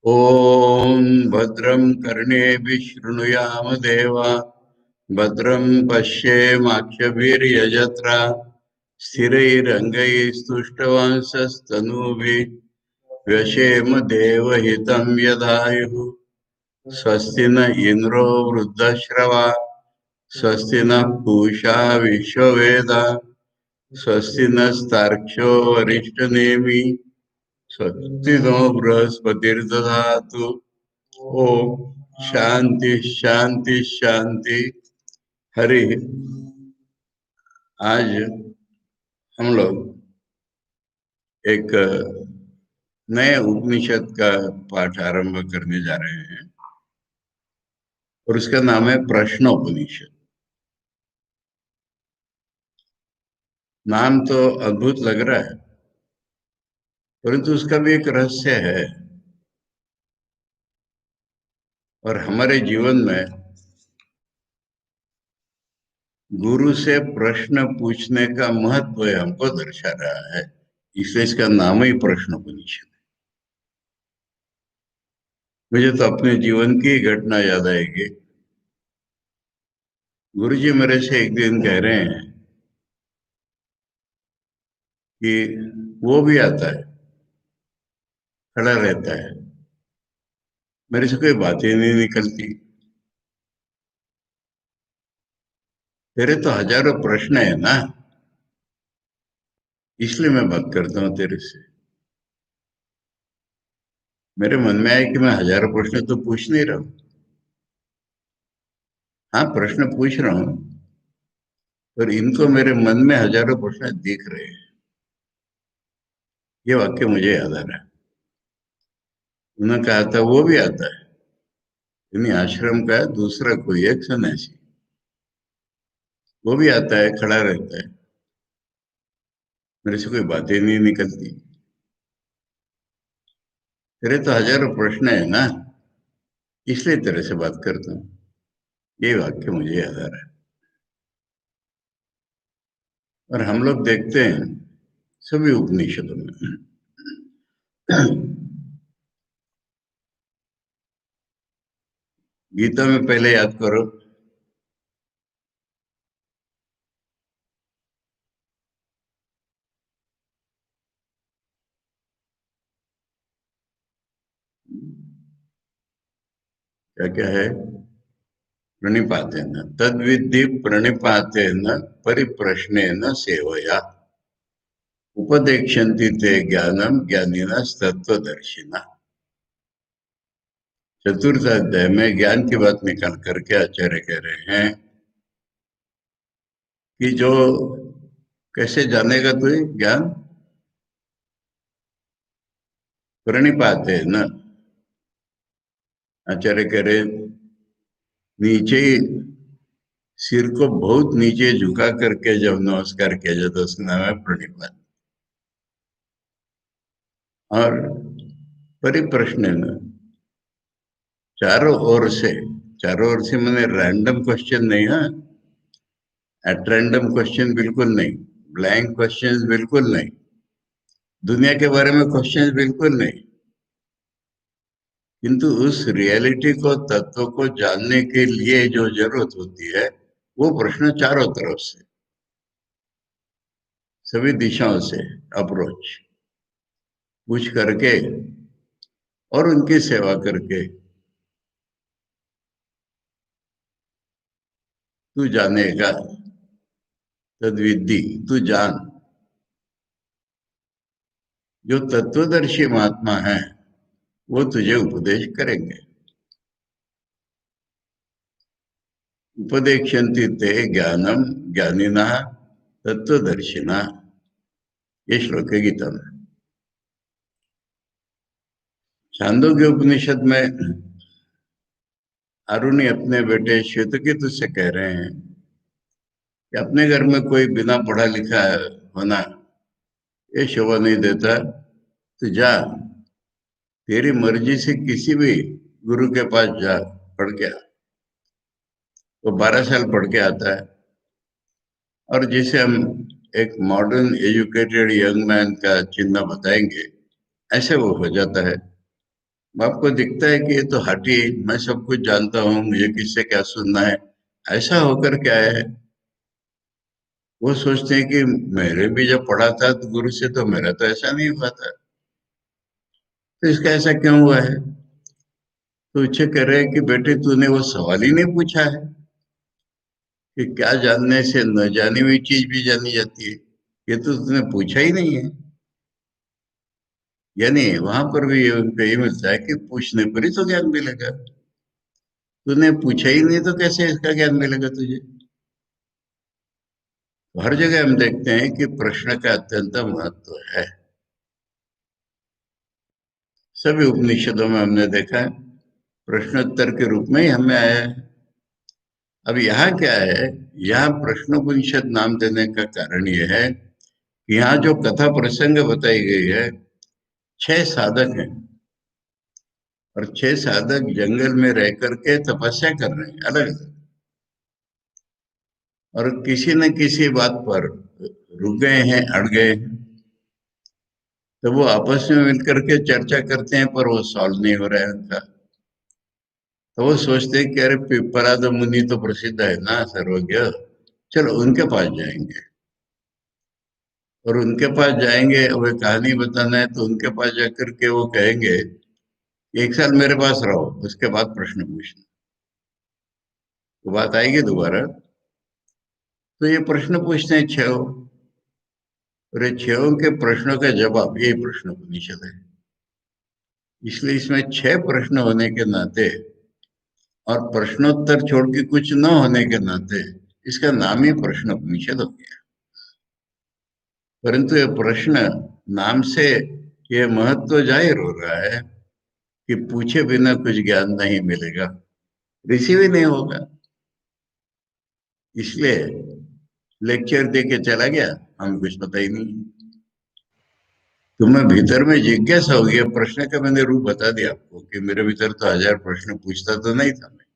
ॐ भद्रं कर्णेभिः शृणुयाम देवा भद्रं पश्येमाक्षभिर्यजत्रा स्थिरैरङ्गैस्तुष्टवंशस्तनूभिः व्यशेम देवहितं यदायुः स्वस्ति न इन्द्रो वृद्धश्रवा स्वस्ति नः पूषा विश्ववेदा स्वस्ति नस्तार्क्ष्यो वरिष्ठनेमि स्वस्ति नो बृहस्पतिर्दधातु। ओम शांति शांति शांति। हरि। आज हम लोग एक नए उपनिषद का पाठ आरंभ करने जा रहे हैं और उसका नाम है प्रश्नोपनिषद। नाम तो अद्भुत लग रहा है, परंतु उसका भी एक रहस्य है और हमारे जीवन में गुरु से प्रश्न पूछने का महत्व हमको दर्शा रहा है, इसलिए इसका नाम ही प्रश्नोपनिषद। मुझे तो अपने जीवन की घटना याद आएगी। गुरुजी मेरे से एक दिन कह रहे हैं कि वो भी आता है, खड़ा रहता है, मेरे से कोई बात ही नहीं निकलती। तेरे तो हजारों प्रश्न है ना, इसलिए मैं बात करता हूँ तेरे से। मेरे मन में आया कि मैं हजारों प्रश्न तो पूछ नहीं रहा हूँ। हाँ, प्रश्न पूछ रहा हूँ, पर इनको मेरे मन में हजारों प्रश्न दिख रहे हैं। ये वाक्य मुझे याद आ रहा है। उन्होंने कहा था वो भी आता है, यानी आश्रम का दूसरा कोई एक सन्यासी, वो भी आता है, खड़ा रहता है, मेरे से कोई बातें नहीं निकलती। तेरे तो हजारों प्रश्न है ना, इसलिए तेरे से बात करता हूँ। ये वाक्य मुझे याद आ रहा है। और हम लोग देखते हैं सभी उपनिषदों में गीता में पहले याद करो, क्या क्या है। प्रणिपातेन तद्विद्धि प्रणिपातेन परिप्रश्नेन सेवया उपदेक्षन्ति ते ज्ञानम ज्ञानिनस्तत्त्वदर्शिनः। चतुर्थ अध्याय में ज्ञान की बात निकाल करके आचार्य कह रहे हैं कि जो कैसे जानेगा तू ज्ञान। प्रणिपातेन, आचार्य कह रहे नीचे सिर को बहुत नीचे झुका करके जब नमस्कार किया जाता है उसका नाम है प्रणिपात। और परिप्रश्न चारों ओर से, चारों ओर से मैंने रैंडम क्वेश्चन नहीं है, एट रैंडम क्वेश्चन बिल्कुल नहीं, ब्लैंक क्वेश्चन बिल्कुल नहीं, दुनिया के बारे में क्वेश्चन बिल्कुल नहीं, किंतु उस रियलिटी को, तत्व को जानने के लिए जो जरूरत होती है वो प्रश्न चारों तरफ से, सभी दिशाओं से अप्रोच पूछ करके और उनकी सेवा करके तू जानेगा। तद्विद्धि, तू जान। जो तत्वदर्शी महात्मा है वो तुझे उपदेश करेंगे। उपदेक्षन्ति ते ज्ञानम ज्ञानिनः तत्वदर्शिनः। ये श्लोक है गीता में। छांदोग्य उपनिषद में अरुणि अपने बेटे श्वेतकेतु से कह रहे हैं कि अपने घर में कोई बिना पढ़ा लिखा होना ये शोभा नहीं देता। तो जा, तेरी मर्जी से किसी भी गुरु के पास जा, पढ़ के आ। वो 12 साल पढ़ के आता है और जिसे हम एक मॉडर्न एजुकेटेड यंग मैन का चिन्ह बताएंगे, ऐसे वो हो जाता है। आपको दिखता है कि ये तो हाटी, मैं सब कुछ जानता हूँ, मुझे किससे क्या सुनना है, ऐसा होकर क्या है। वो सोचते हैं कि मेरे भी जब पढ़ा था तो गुरु से, तो मेरा तो ऐसा नहीं हुआ था, तो इसका ऐसा क्यों हुआ है। तो उससे कह रहे हैं कि बेटे तूने वो सवाल ही नहीं पूछा है कि क्या जानने से न जानी हुई चीज भी जानी जाती है, ये तो तूने पूछा ही नहीं है। यानी वहां पर भी ये उनको ये मिलता है कि पूछने पर ही तो ज्ञान मिलेगा, तूने पूछा ही नहीं तो कैसे इसका ज्ञान मिलेगा तुझे। तो हर जगह हम देखते हैं कि प्रश्न का अत्यंत महत्व है। सभी उपनिषदों में हमने देखा है, प्रश्नोत्तर के रूप में ही हमें आया है। अब यहाँ क्या है, यहाँ प्रश्नोपनिषद नाम देने का कारण ये है कि यहाँ जो कथा प्रसंग बताई गई है, 6 साधक हैं, और 6 साधक जंगल में रह करके तपस्या कर रहे हैं अलग अलग, और किसी न किसी बात पर रुक गए हैं, अड़ गए हैं। तो वो आपस में मिलकर के चर्चा करते हैं, पर वो सॉल्व नहीं हो रहा है उनका। तो वो सोचते हैं कि अरे पिपलाद मुनि तो प्रसिद्ध है ना, सर्वज्ञ, चलो उनके पास जाएंगे। और उनके पास जाएंगे, वो कहानी बताना है, तो उनके पास जाकर के वो कहेंगे, एक साल मेरे पास रहो, उसके बाद प्रश्न पूछना। तो बात आएगी दोबारा। तो ये प्रश्न पूछते हैं 6, और ये 6 के प्रश्नों का जवाब यही प्रश्न उपनिषद है। इसलिए इसमें 6 प्रश्न होने के नाते और प्रश्नोत्तर छोड़ के कुछ न होने के नाते इसका नाम ही प्रश्न उपनिषद हो गया। परंतु ये प्रश्न नाम से ये महत्व जाहिर हो रहा है कि पूछे बिना कुछ ज्ञान नहीं मिलेगा, रिसीव ही नहीं होगा। इसलिए लेक्चर दे के चला गया, हमें कुछ पता ही नहीं। तुम्हें भीतर में जिज्ञासा होगी, अब प्रश्न का मैंने रूप बता दिया आपको कि मेरे भीतर तो 1000 प्रश्न पूछता तो नहीं था मैं,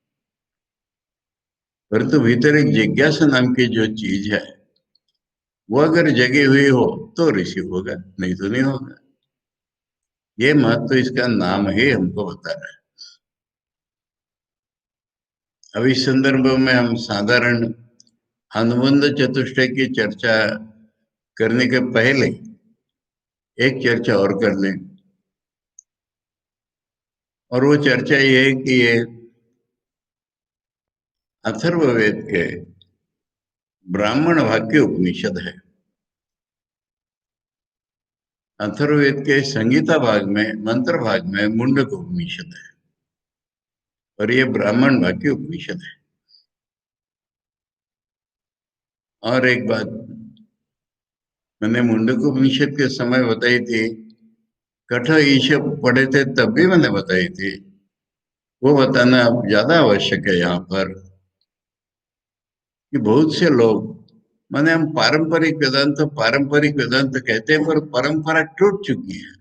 परंतु भीतर एक जिज्ञासा नाम की जो चीज है, वो अगर जगी हुई हो तो रिसीव होगा, नहीं तो नहीं होगा। ये महत्व इसका नाम ही हमको बता रहा है। अब इस संदर्भ में हम साधारण अनुबंध चतुष्टय की चर्चा करने के पहले एक चर्चा और कर लें। और वो चर्चा ये है कि ये अथर्ववेद के ब्राह्मण वाक्य उपनिषद है। अथर्ववेद के संगीता भाग में, मंत्र भाग में मुंडक उपनिषद है, और ये ब्राह्मण वाक्य उपनिषद है। और एक बात मैंने मुंडक उपनिषद के समय बताई थी, कठ ईश पढ़े थे तब भी मैंने बताई थी, वो बताना अब ज्यादा आवश्यक है यहाँ पर, कि बहुत से लोग, माने हम पारंपरिक वेदांत कहते हैं, पर परंपरा टूट चुकी है।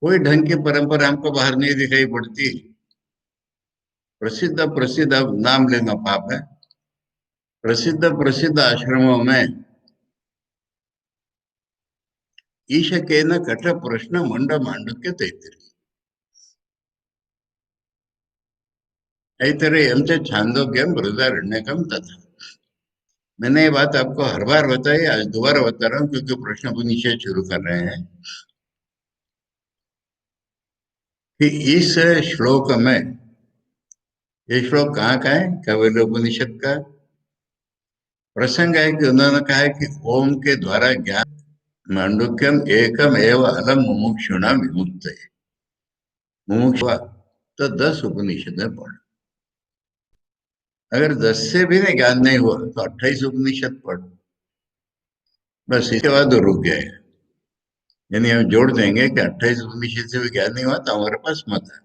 कोई ढंग की परंपरा हमको बाहर नहीं दिखाई पड़ती। प्रसिद्ध प्रसिद्ध, अब नाम लेना पाप है, प्रसिद्ध प्रसिद्ध आश्रमों में ईश के न कठ प्रश्न मंड मांडक्य तैतरी, तैतरे हमसे छांदोग्यम बृहदारण्यकम तथा। मैंने ये बात आपको हर बार बताई, आज दोबारा बता रहा हूँ, क्योंकि प्रश्न उपनिषद शुरू कर रहे हैं, कि इस श्लोक में, ये श्लोक कहाँ का है, कपिल उपनिषद का प्रसंग है कि उन्होंने कहा है कि ओम के द्वारा ज्ञान मांडुक्यम एकम एव अलम मुमुक्षुणा विमुक्त, मुमुक्ष हुआ तो 10 उपनिषद में पढ़। अगर 10 से भी नहीं ज्ञान नहीं हुआ तो 28 उपनिषद पढ़, बस इसके बाद वो रुक गए। यानी हम जोड़ देंगे कि 28 उपनिषद से भी ज्ञान नहीं हुआ तो हमारे पास मत है,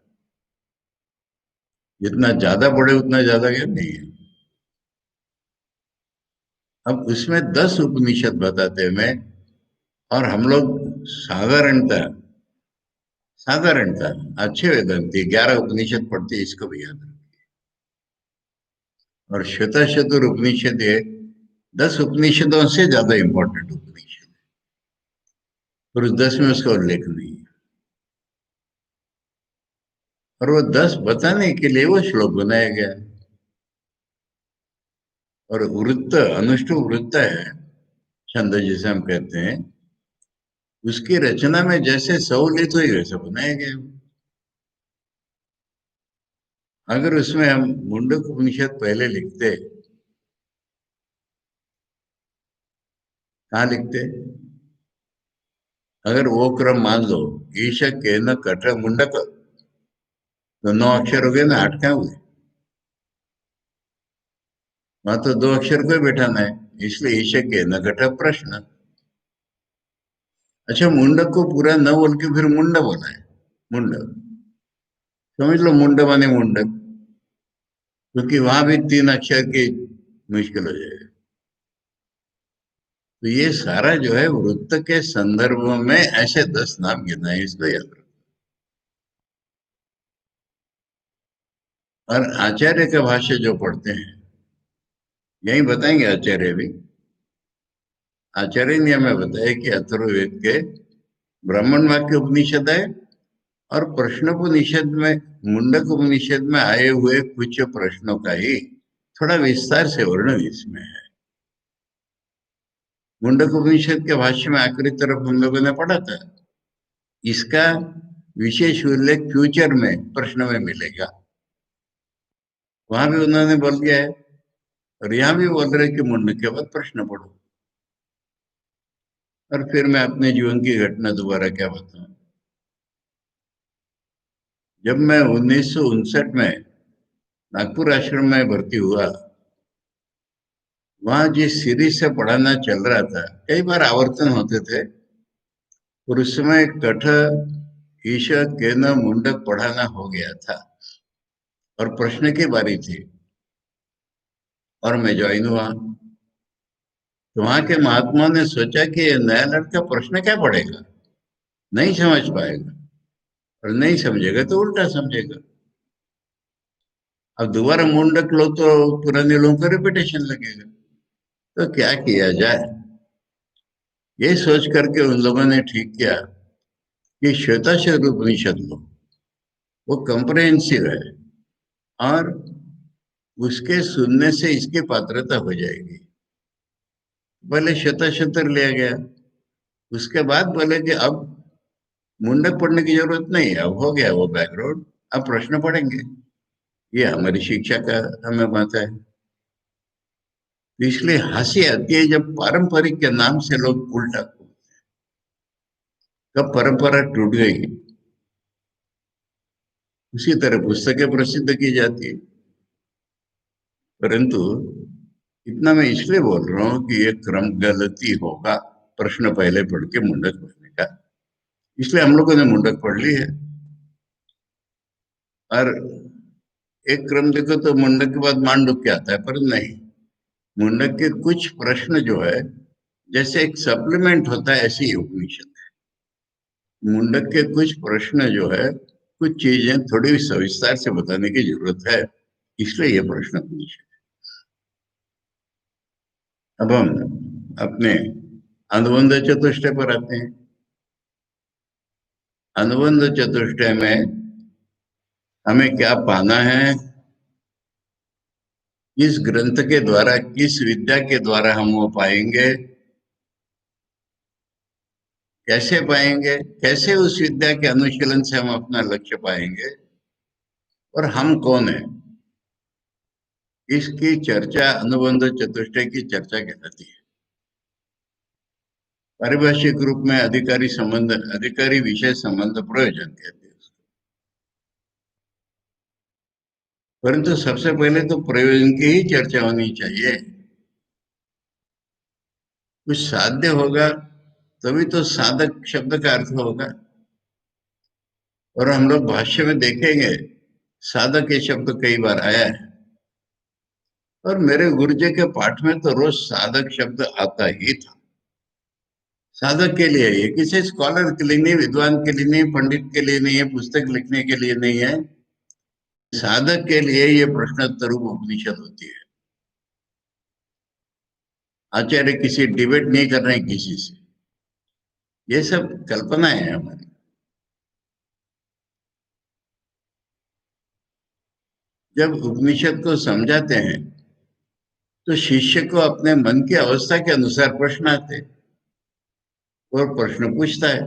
जितना ज्यादा पढ़े उतना ज्यादा ज्ञान नहीं है। अब उसमें 10 उपनिषद बताते में, और हम लोग साधारणतः साधारणतः अच्छे वेदांती 11 उपनिषद पढ़ते हैं, इसको भी याद रखें। और श्वेताश्वतर उपनिषद ये 10 उपनिषदों से ज्यादा इंपॉर्टेंट उपनिषद है, और उस 10 में उसका उल्लेख नहीं है। और वो 10 बताने के लिए वो श्लोक बनाया गया है। और वृत्त, अनुष्टुप वृत्त है, छंद जिसे हम कहते हैं, उसकी रचना में जैसे सहूलियत हुई वैसे बनाया गया है। अगर उसमें हम मुंडक उपनिषद पहले लिखते, कहाँ लिखते? अगर वो क्रम मान लो, ईश के न कट मुंडक, तो 9 अक्षर हो गए ना, 8 कहाँ हुए? वहां तो 2 अक्षर को ही बैठाना है, इसलिए ईश के न कट प्रश्न। अच्छा, मुंडक को पूरा न बोल के फिर मुंड बोला है, मुंडक। समझ लो मुंड माने मुंडक, क्योंकि वहां भी 3 अक्षर की मुश्किल हो जाएगा। तो ये सारा जो है वृत्त के संदर्भ में ऐसे 10 नाम गिनाए, इसको याद रखो। और आचार्य का भाष्य जो पढ़ते हैं, यही बताएंगे आचार्य भी। आचार्य ने हमें बताया कि अथर्ववेद के ब्राह्मण वाक्य उपनिषद है, और प्रश्नोपनिषद में, मुंडक उपनिषद में आए हुए कुछ प्रश्नों का ही थोड़ा विस्तार से वर्णन इसमें है। मुंडक उपनिषद के भाष्य में आखिरी तरफ हम लोगों ने पढ़ा था, इसका विशेष उल्लेख फ्यूचर में प्रश्न में मिलेगा। वहां भी उन्होंने बोल दिया है, और यहाँ भी बोल रहे कि मुंडक के बाद प्रश्न पढ़ो। और फिर मैं अपने जीवन की घटना दोबारा क्या बताऊं। जब मैं 1959 में नागपुर आश्रम में भर्ती हुआ, वहां जिस सीरीज से पढ़ाना चल रहा था, कई बार आवर्तन होते थे, और उस समय कठ, ईश, केन, मुंडक पढ़ाना हो गया था, और प्रश्न की बारी थी, और मैं ज्वाइन हुआ। तो वहां के महात्मा ने सोचा कि ये नया लड़का प्रश्न क्या पढ़ेगा, नहीं समझ पाएगा, और नहीं समझेगा तो उल्टा समझेगा। अब दोबारा मुंडक लो तो पुराने लोगों को रिपीटेशन लगेगा, तो क्या किया जाए? ये सोच करके उन लोगों ने ठीक किया कि श्वेताश्वतर उपनिषद लो, वो कंप्रहेंसिव है, और उसके सुनने से इसकी पात्रता हो जाएगी। पहले श्वेताश्वतर लिया गया, उसके बाद बोले कि अब मुंडक पढ़ने की जरूरत नहीं है, अब हो गया वो बैकग्राउंड, अब प्रश्न पढ़ेंगे। ये हमारी शिक्षा का हमें बात है। तो इसलिए हंसी आती है जब पारंपरिक के नाम से लोग उल्टा, कब परंपरा टूट गई, उसी तरह पुस्तकें प्रसिद्ध की जाती है। परंतु इतना मैं इसलिए बोल रहा हूँ कि ये क्रम गलती होगा, प्रश्न पहले पढ़ के मुंडक पढ़ने का। इसलिए हम लोगों ने मुंडक पढ़ ली है। और एक क्रम देखो तो मुंडक के बाद मांडुक्य आता है, पर नहीं, मुंडक के कुछ प्रश्न जो है, जैसे एक सप्लीमेंट होता है, ऐसे ही उपनिषद है। मुंडक के कुछ प्रश्न जो है, कुछ चीजें थोड़ी सविस्तार से बताने की जरूरत है, इसलिए ये प्रश्न उपनिषद। अब हम अपने अनुबंध चतुष्टय पर आते हैं। अनुबंध चतुष्टय में हमें क्या पाना है, किस ग्रंथ के द्वारा, किस विद्या के द्वारा हम वो पाएंगे, कैसे पाएंगे, कैसे उस विद्या के अनुशीलन से हम अपना लक्ष्य पाएंगे, और हम कौन है, इसकी चर्चा अनुबंध चतुष्टय की चर्चा कहलाती है। पारिभाषिक रूप में अधिकारी संबंध, अधिकारी विषय संबंध प्रयोजन कहते हैं उसको। परंतु सबसे पहले तो प्रयोजन की ही चर्चा होनी चाहिए। कुछ साध्य होगा तभी तो साधक शब्द का अर्थ होगा। और हम लोग भाष्य में देखेंगे, साधक ये शब्द कई बार आया है, और मेरे गुरुजी के पाठ में तो रोज साधक शब्द आता ही था। साधक के लिए, ये किसी स्कॉलर के लिए नहीं, विद्वान के लिए नहीं, पंडित के लिए नहीं है, पुस्तक लिखने के लिए नहीं है, साधक के लिए ये प्रश्नोत्तर उपनिषद होती है। आचार्य किसी डिबेट नहीं कर रहे हैं किसी से, ये सब कल्पनाएं हैं हमारी। जब उपनिषद को समझाते हैं तो शिष्य को अपने मन की अवस्था के अनुसार प्रश्न आते हैं और प्रश्न पूछता है।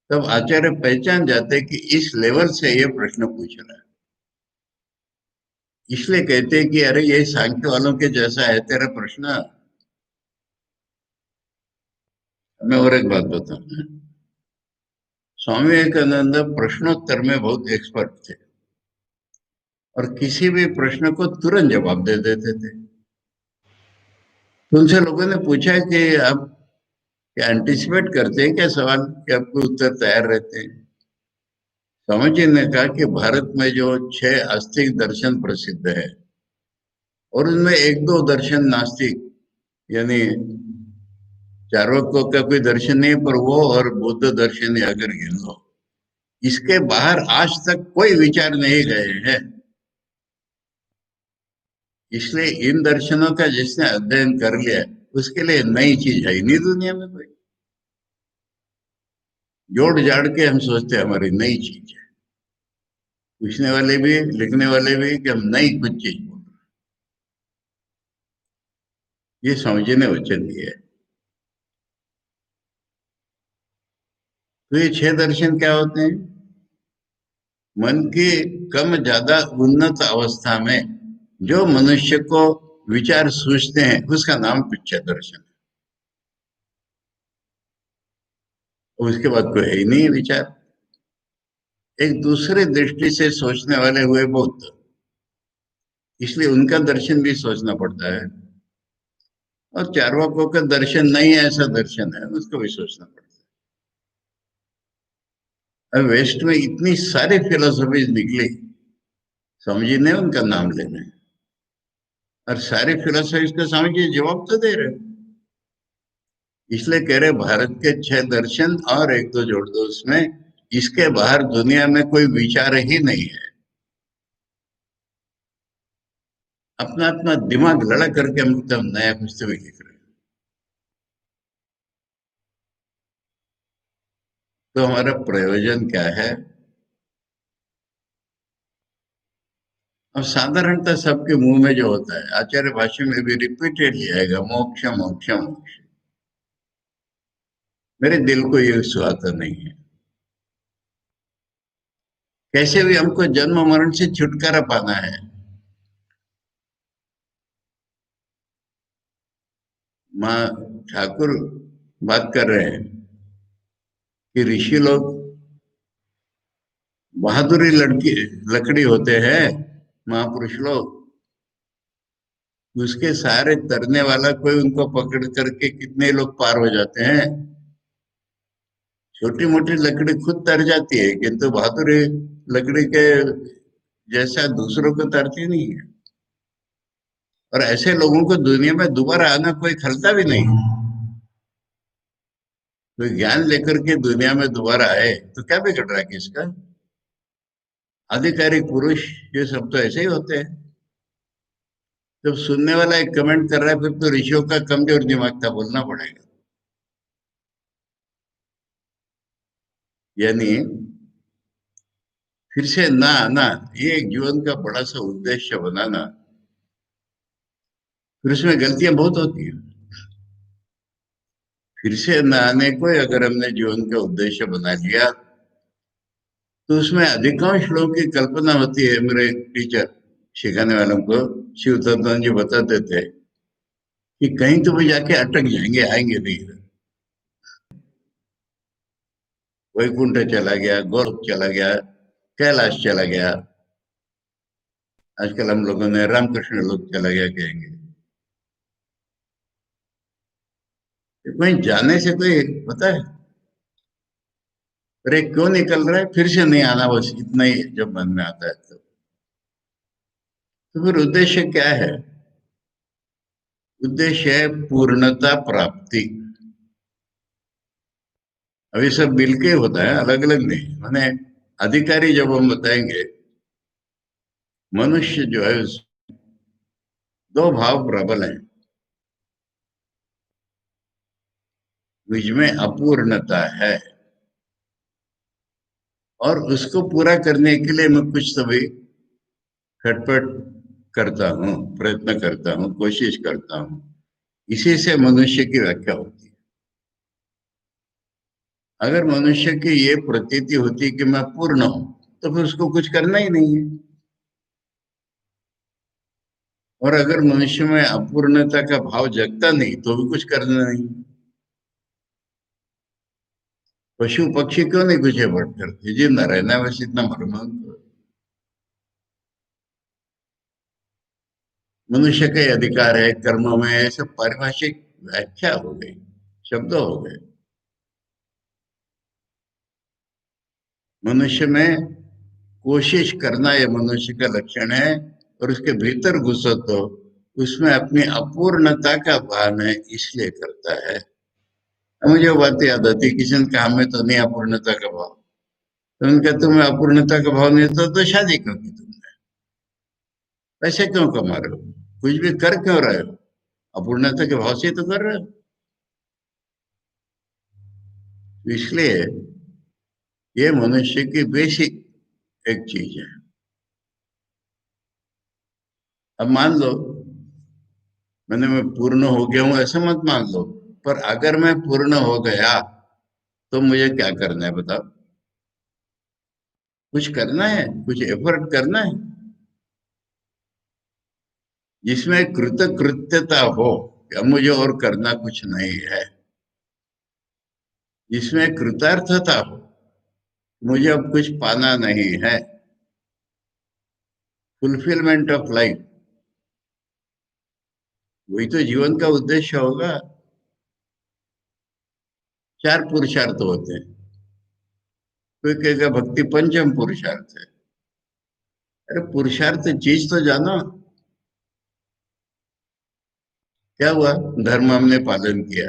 तब आचार्य पहचान जाते हैं कि इस लेवल से ये प्रश्न पूछ रहा है, इसलिए कहते हैं कि अरे ये सांख्य वालों के जैसा है तेरा प्रश्न। मैं और एक बात बताऊं, स्वामी विवेकानंद प्रश्नोत्तर में बहुत एक्सपर्ट थे और किसी भी प्रश्न को तुरंत जवाब दे देते थे। तो उनसे लोगों ने पूछा कि आप क्या एंटिसिपेट करते हैं क्या सवाल, कि आपके उत्तर तैयार रहते हैं? स्वामी जी ने कहा कि भारत में जो 6 आस्तिक दर्शन प्रसिद्ध है और उनमें एक दो दर्शन नास्तिक, यानी चार्वाकों का कोई दर्शन नहीं, पर वो और बौद्ध दर्शन अगर गिन लो, इसके बाहर आज तक कोई विचार नहीं गए हैं। इसलिए इन दर्शनों का जिसने अध्ययन कर लिया उसके लिए नई चीज है ही नहीं दुनिया में कोई। जोड़ जाड़ के हम सोचते हैं हमारी नई चीज है, पूछने वाले भी लिखने वाले भी कि हम नई कुछ चीज बोल रहे हैं। ये समझने वचन दिया है। तो ये 6 दर्शन क्या होते हैं? मन की कम ज्यादा उन्नत अवस्था में जो मनुष्य को विचार सूझते हैं उसका नाम पिक्चर दर्शन है। और उसके बाद कोई है ही नहीं विचार। एक दूसरे दृष्टि से सोचने वाले हुए बौद्ध, इसलिए उनका दर्शन भी सोचना पड़ता है। और चार्वाकों का दर्शन नहीं है ऐसा दर्शन है, उसको भी सोचना पड़ता है। अब वेस्ट में इतनी सारी फिलोसफीज निकली, समझी ने उनका नाम लेने, और सारी फिलोसफीज का स्वामी जी जवाब तो दे रहे। इसलिए कह रहे भारत के 6 दर्शन और एक दो जोड़ दो उसमें, इसके बाहर दुनिया में कोई विचार ही नहीं है। अपना अपना दिमाग लड़ा करके हम एकदम नया कुछ तो भी लिख रहे हैं। तो हमारा प्रयोजन क्या है? और साधारणतः सबके मुंह में जो होता है, आचार्य भाष्य में भी रिपीटेडली आएगा, मोक्ष मोक्ष मोक्ष। मेरे दिल को ये सुहाता नहीं है। कैसे भी हमको जन्म मरण से छुटकारा पाना है। माँ ठाकुर बात कर रहे हैं कि ऋषि लोग बहादुरी लड़की लकड़ी होते हैं, महापुरुष लोग, उसके सहारे तरने वाला कोई उनको पकड़ करके कितने लोग पार हो जाते हैं। छोटी मोटी लकड़ी खुद तर जाती है, किंतु बहादुरी लकड़ी के जैसा दूसरों को तरती नहीं है। और ऐसे लोगों को दुनिया में दोबारा आना कोई खलता भी नहीं। कोई ज्ञान लेकर के दुनिया में दोबारा आए तो क्या बिगड़ रहा है किसका? आधिकारिक पुरुष ये सब तो ऐसे ही होते हैं। जब सुनने वाला एक कमेंट कर रहा है फिर तो ऋषियों का कमजोर दिमाग था बोलना पड़ेगा। यानी फिर से ना आना, ये एक जीवन का बड़ा सा उद्देश्य बनाना, फिर उसमें गलतियां बहुत होती है। फिर से न आने को अगर हमने जीवन का उद्देश्य बना लिया तो उसमें अधिकांश लोगों की कल्पना होती है। मेरे एक टीचर सिखाने वालों को शिव तत्व जी बताते थे कि कहीं तो भी जाके अटक जाएंगे, आएंगे नहीं इधर। वैकुंठ चला गया, गौरव चला गया, कैलाश चला गया, आजकल हम लोगों ने रामकृष्ण लोग चला गया कहेंगे। कहीं जाने से कोई पता है? अरे क्यों निकल रहा है, फिर से नहीं आना, बस इतना ही जब मन में आता है तो फिर उद्देश्य क्या है? उद्देश्य है पूर्णता प्राप्ति। अब ये सब मिलके होता है, अलग अलग नहीं। माने अधिकारी जब हम बताएंगे, मनुष्य जो है दो भाव प्रबल हैं। मुझ में अपूर्णता है और उसको पूरा करने के लिए मैं कुछ तो भी खटपट करता हूँ, प्रयत्न करता हूँ, कोशिश करता हूँ, इसी से मनुष्य की व्याख्या होती है। अगर मनुष्य की ये प्रतीति होती कि मैं पूर्ण हूं, तो फिर उसको कुछ करना ही नहीं है। और अगर मनुष्य में अपूर्णता का भाव जगता नहीं, तो भी कुछ करना नहीं। पशु पक्षी क्यों नहीं कुछ एफर्ट करते? जिंदा रहना है, बस इतना मालूम है उनको। मनुष्य के अधिकार है कर्म में, ऐसे पारिभाषिक व्याख्या हो गई, शब्द हो गए। मनुष्य में कोशिश करना ये मनुष्य का लक्षण है, और उसके भीतर घुसो तो उसमें अपनी अपूर्णता का भान है, इसलिए करता है। अब मुझे वो बात याद आती, किसी ने कहा हमें तो नहीं अपूर्णता का भाव। तो उनका तुम्हें अपूर्णता का भाव नहीं था तो शादी क्यों की तुमने? पैसे क्यों कमा रहे हो? कुछ भी कर क्यों रहे हो? अपूर्णता के भाव से ही तो कर रहे हो। तो इसलिए ये मनुष्य की बेसिक एक चीज है। अब मान लो मैं पूर्ण हो गया हूं, ऐसा मत मान लो। पर अगर मैं पूर्ण हो गया तो मुझे क्या करना है बताओ? कुछ करना है, कुछ एफर्ट करना है, जिसमें कृतकृत्यता हो कि अब मुझे और करना कुछ नहीं है, जिसमें कृतार्थता हो, मुझे अब कुछ पाना नहीं है। फुलफिलमेंट ऑफ लाइफ, वही तो जीवन का उद्देश्य होगा। चार पुरुषार्थ होते हैं। कोई कहेगा भक्ति पंचम पुरुषार्थ है। अरे पुरुषार्थ चीज तो जानो। क्या हुआ? धर्म हमने पालन किया,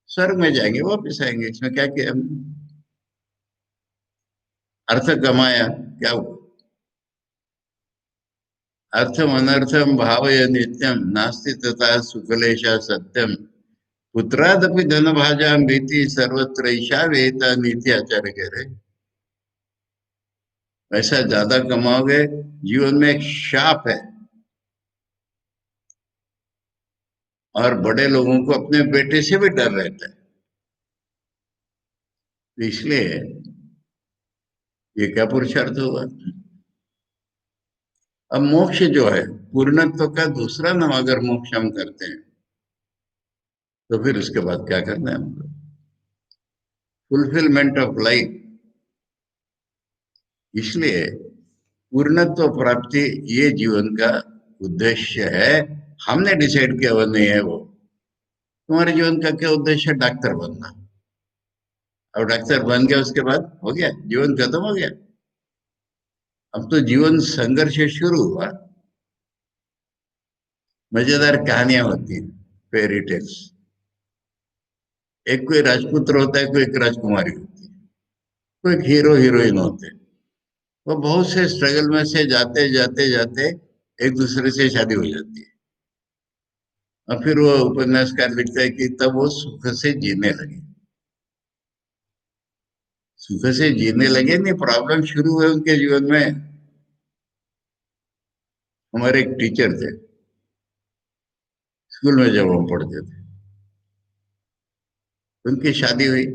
स्वर्ग में जाएंगे, वापस आएंगे, इसमें क्या किया हमने? अर्थ कमाया, क्या हुआ? अर्थम अनर्थम भावय नित्यम नास्ति तथा सुकलेशा सत्यम पुत्रादपि धन भाजा भीति सर्वत्र ईशा वेता नीति आचार्य कह रहे। पैसा ज्यादा कमाओगे, जीवन में एक शाप है। और बड़े लोगों को अपने बेटे से भी डर रहता है। तो इसलिए ये क्या पुरुषार्थ हुआ? अब मोक्ष जो है, पूर्णत्व का दूसरा नाम अगर मोक्ष हम करते हैं, तो फिर उसके बाद क्या करना है हमको? Fulfilment of life. इसलिए पूर्णत्व प्राप्ति ये जीवन का उद्देश्य है। हमने डिसाइड किया वो नहीं है वो। तुम्हारे जीवन का क्या उद्देश्य है? डॉक्टर बनना। अब डॉक्टर बन गया, उसके बाद हो गया, जीवन खत्म हो गया। अब तो जीवन संघर्ष शुरू हुआ। मजेदार कहानियां होती हैं, फेरी टेल्स। एक कोई राजपुत्र होता है, कोई एक राजकुमारी होती है, कोई एक हीरो हीरोइन होते हैं। वो बहुत से स्ट्रगल में से जाते जाते जाते एक दूसरे से शादी हो जाती है। और फिर वो उपन्यासकार लिखता है कि तब वो सुख से जीने लगे। सुख से जीने लगे नहीं, प्रॉब्लम शुरू हुए उनके जीवन में। हमारे एक टीचर थे स्कूल में, जब हम पढ़ते थे, उनकी शादी हुई।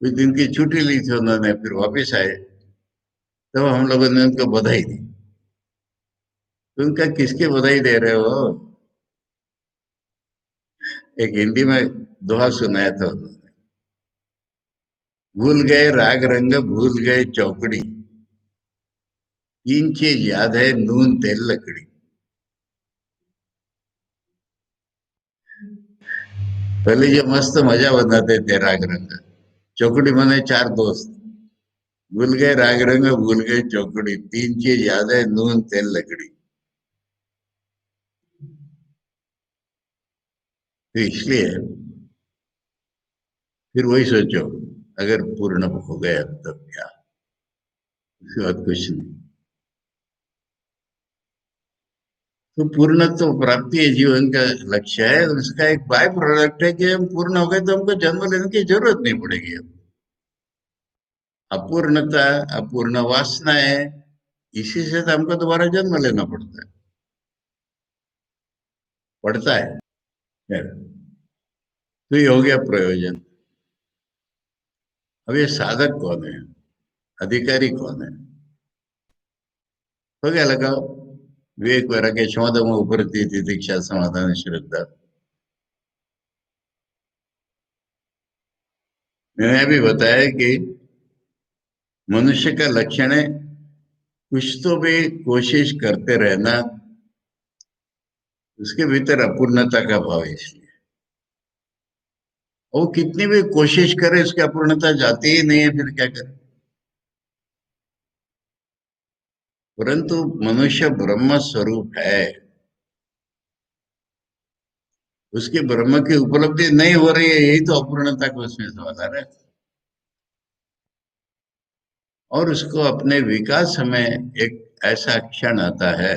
कुछ दिन की छुट्टी ली थी उन्होंने, फिर वापस आए। तब हम लोगों ने उनको बधाई दी। तो उनका किसके बधाई दे रहे हो? एक हिंदी में दोहा सुनाया था उन्होंने। भूल गए राग रंग, भूल गए चौकड़ी, तीन चीज याद है, नून तेल लकड़ी। पहले ये मस्त मजा बनाते थे राग रंग, चौकड़ी बने चार दोस्त। भूल गए राग रंग, भूल गए चौकड़ी, तीन चीज याद है, नून तेल लकड़ी। तो इसलिए फिर वही सोचो, अगर पूर्ण हो गया तब क्या? उसके बाद कुछ नहीं। तो पूर्णत्व प्राप्ति ये जीवन का लक्ष्य है, और उसका एक बाय प्रोडक्ट है कि हम पूर्ण हो गए तो हमको जन्म लेने की जरूरत नहीं पड़ेगी अब। अपूर्णता, अपूर्ण वासना है, इसी से तो हमको दोबारा जन्म लेना पड़ता है। खैर, तो ये हो गया प्रयोजन। अब ये साधक कौन है, अधिकारी कौन है? हो गया, लगाओ। विवेक वैराग्य क्षमता उपरति तितिक्षा समाधान श्रद्धा। मैंने अभी बताया कि मनुष्य का लक्षण है कुछ तो भी कोशिश करते रहना, उसके भीतर अपूर्णता का भाव है इसलिए। वो कितनी भी कोशिश करे उसकी अपूर्णता जाती ही नहीं है, फिर क्या करे? परंतु मनुष्य ब्रह्म स्वरूप है, उसकी ब्रह्म की उपलब्धि नहीं हो रही है, यही तो अपूर्णता को उसमें समाधान है। और उसको अपने विकास में एक ऐसा क्षण आता है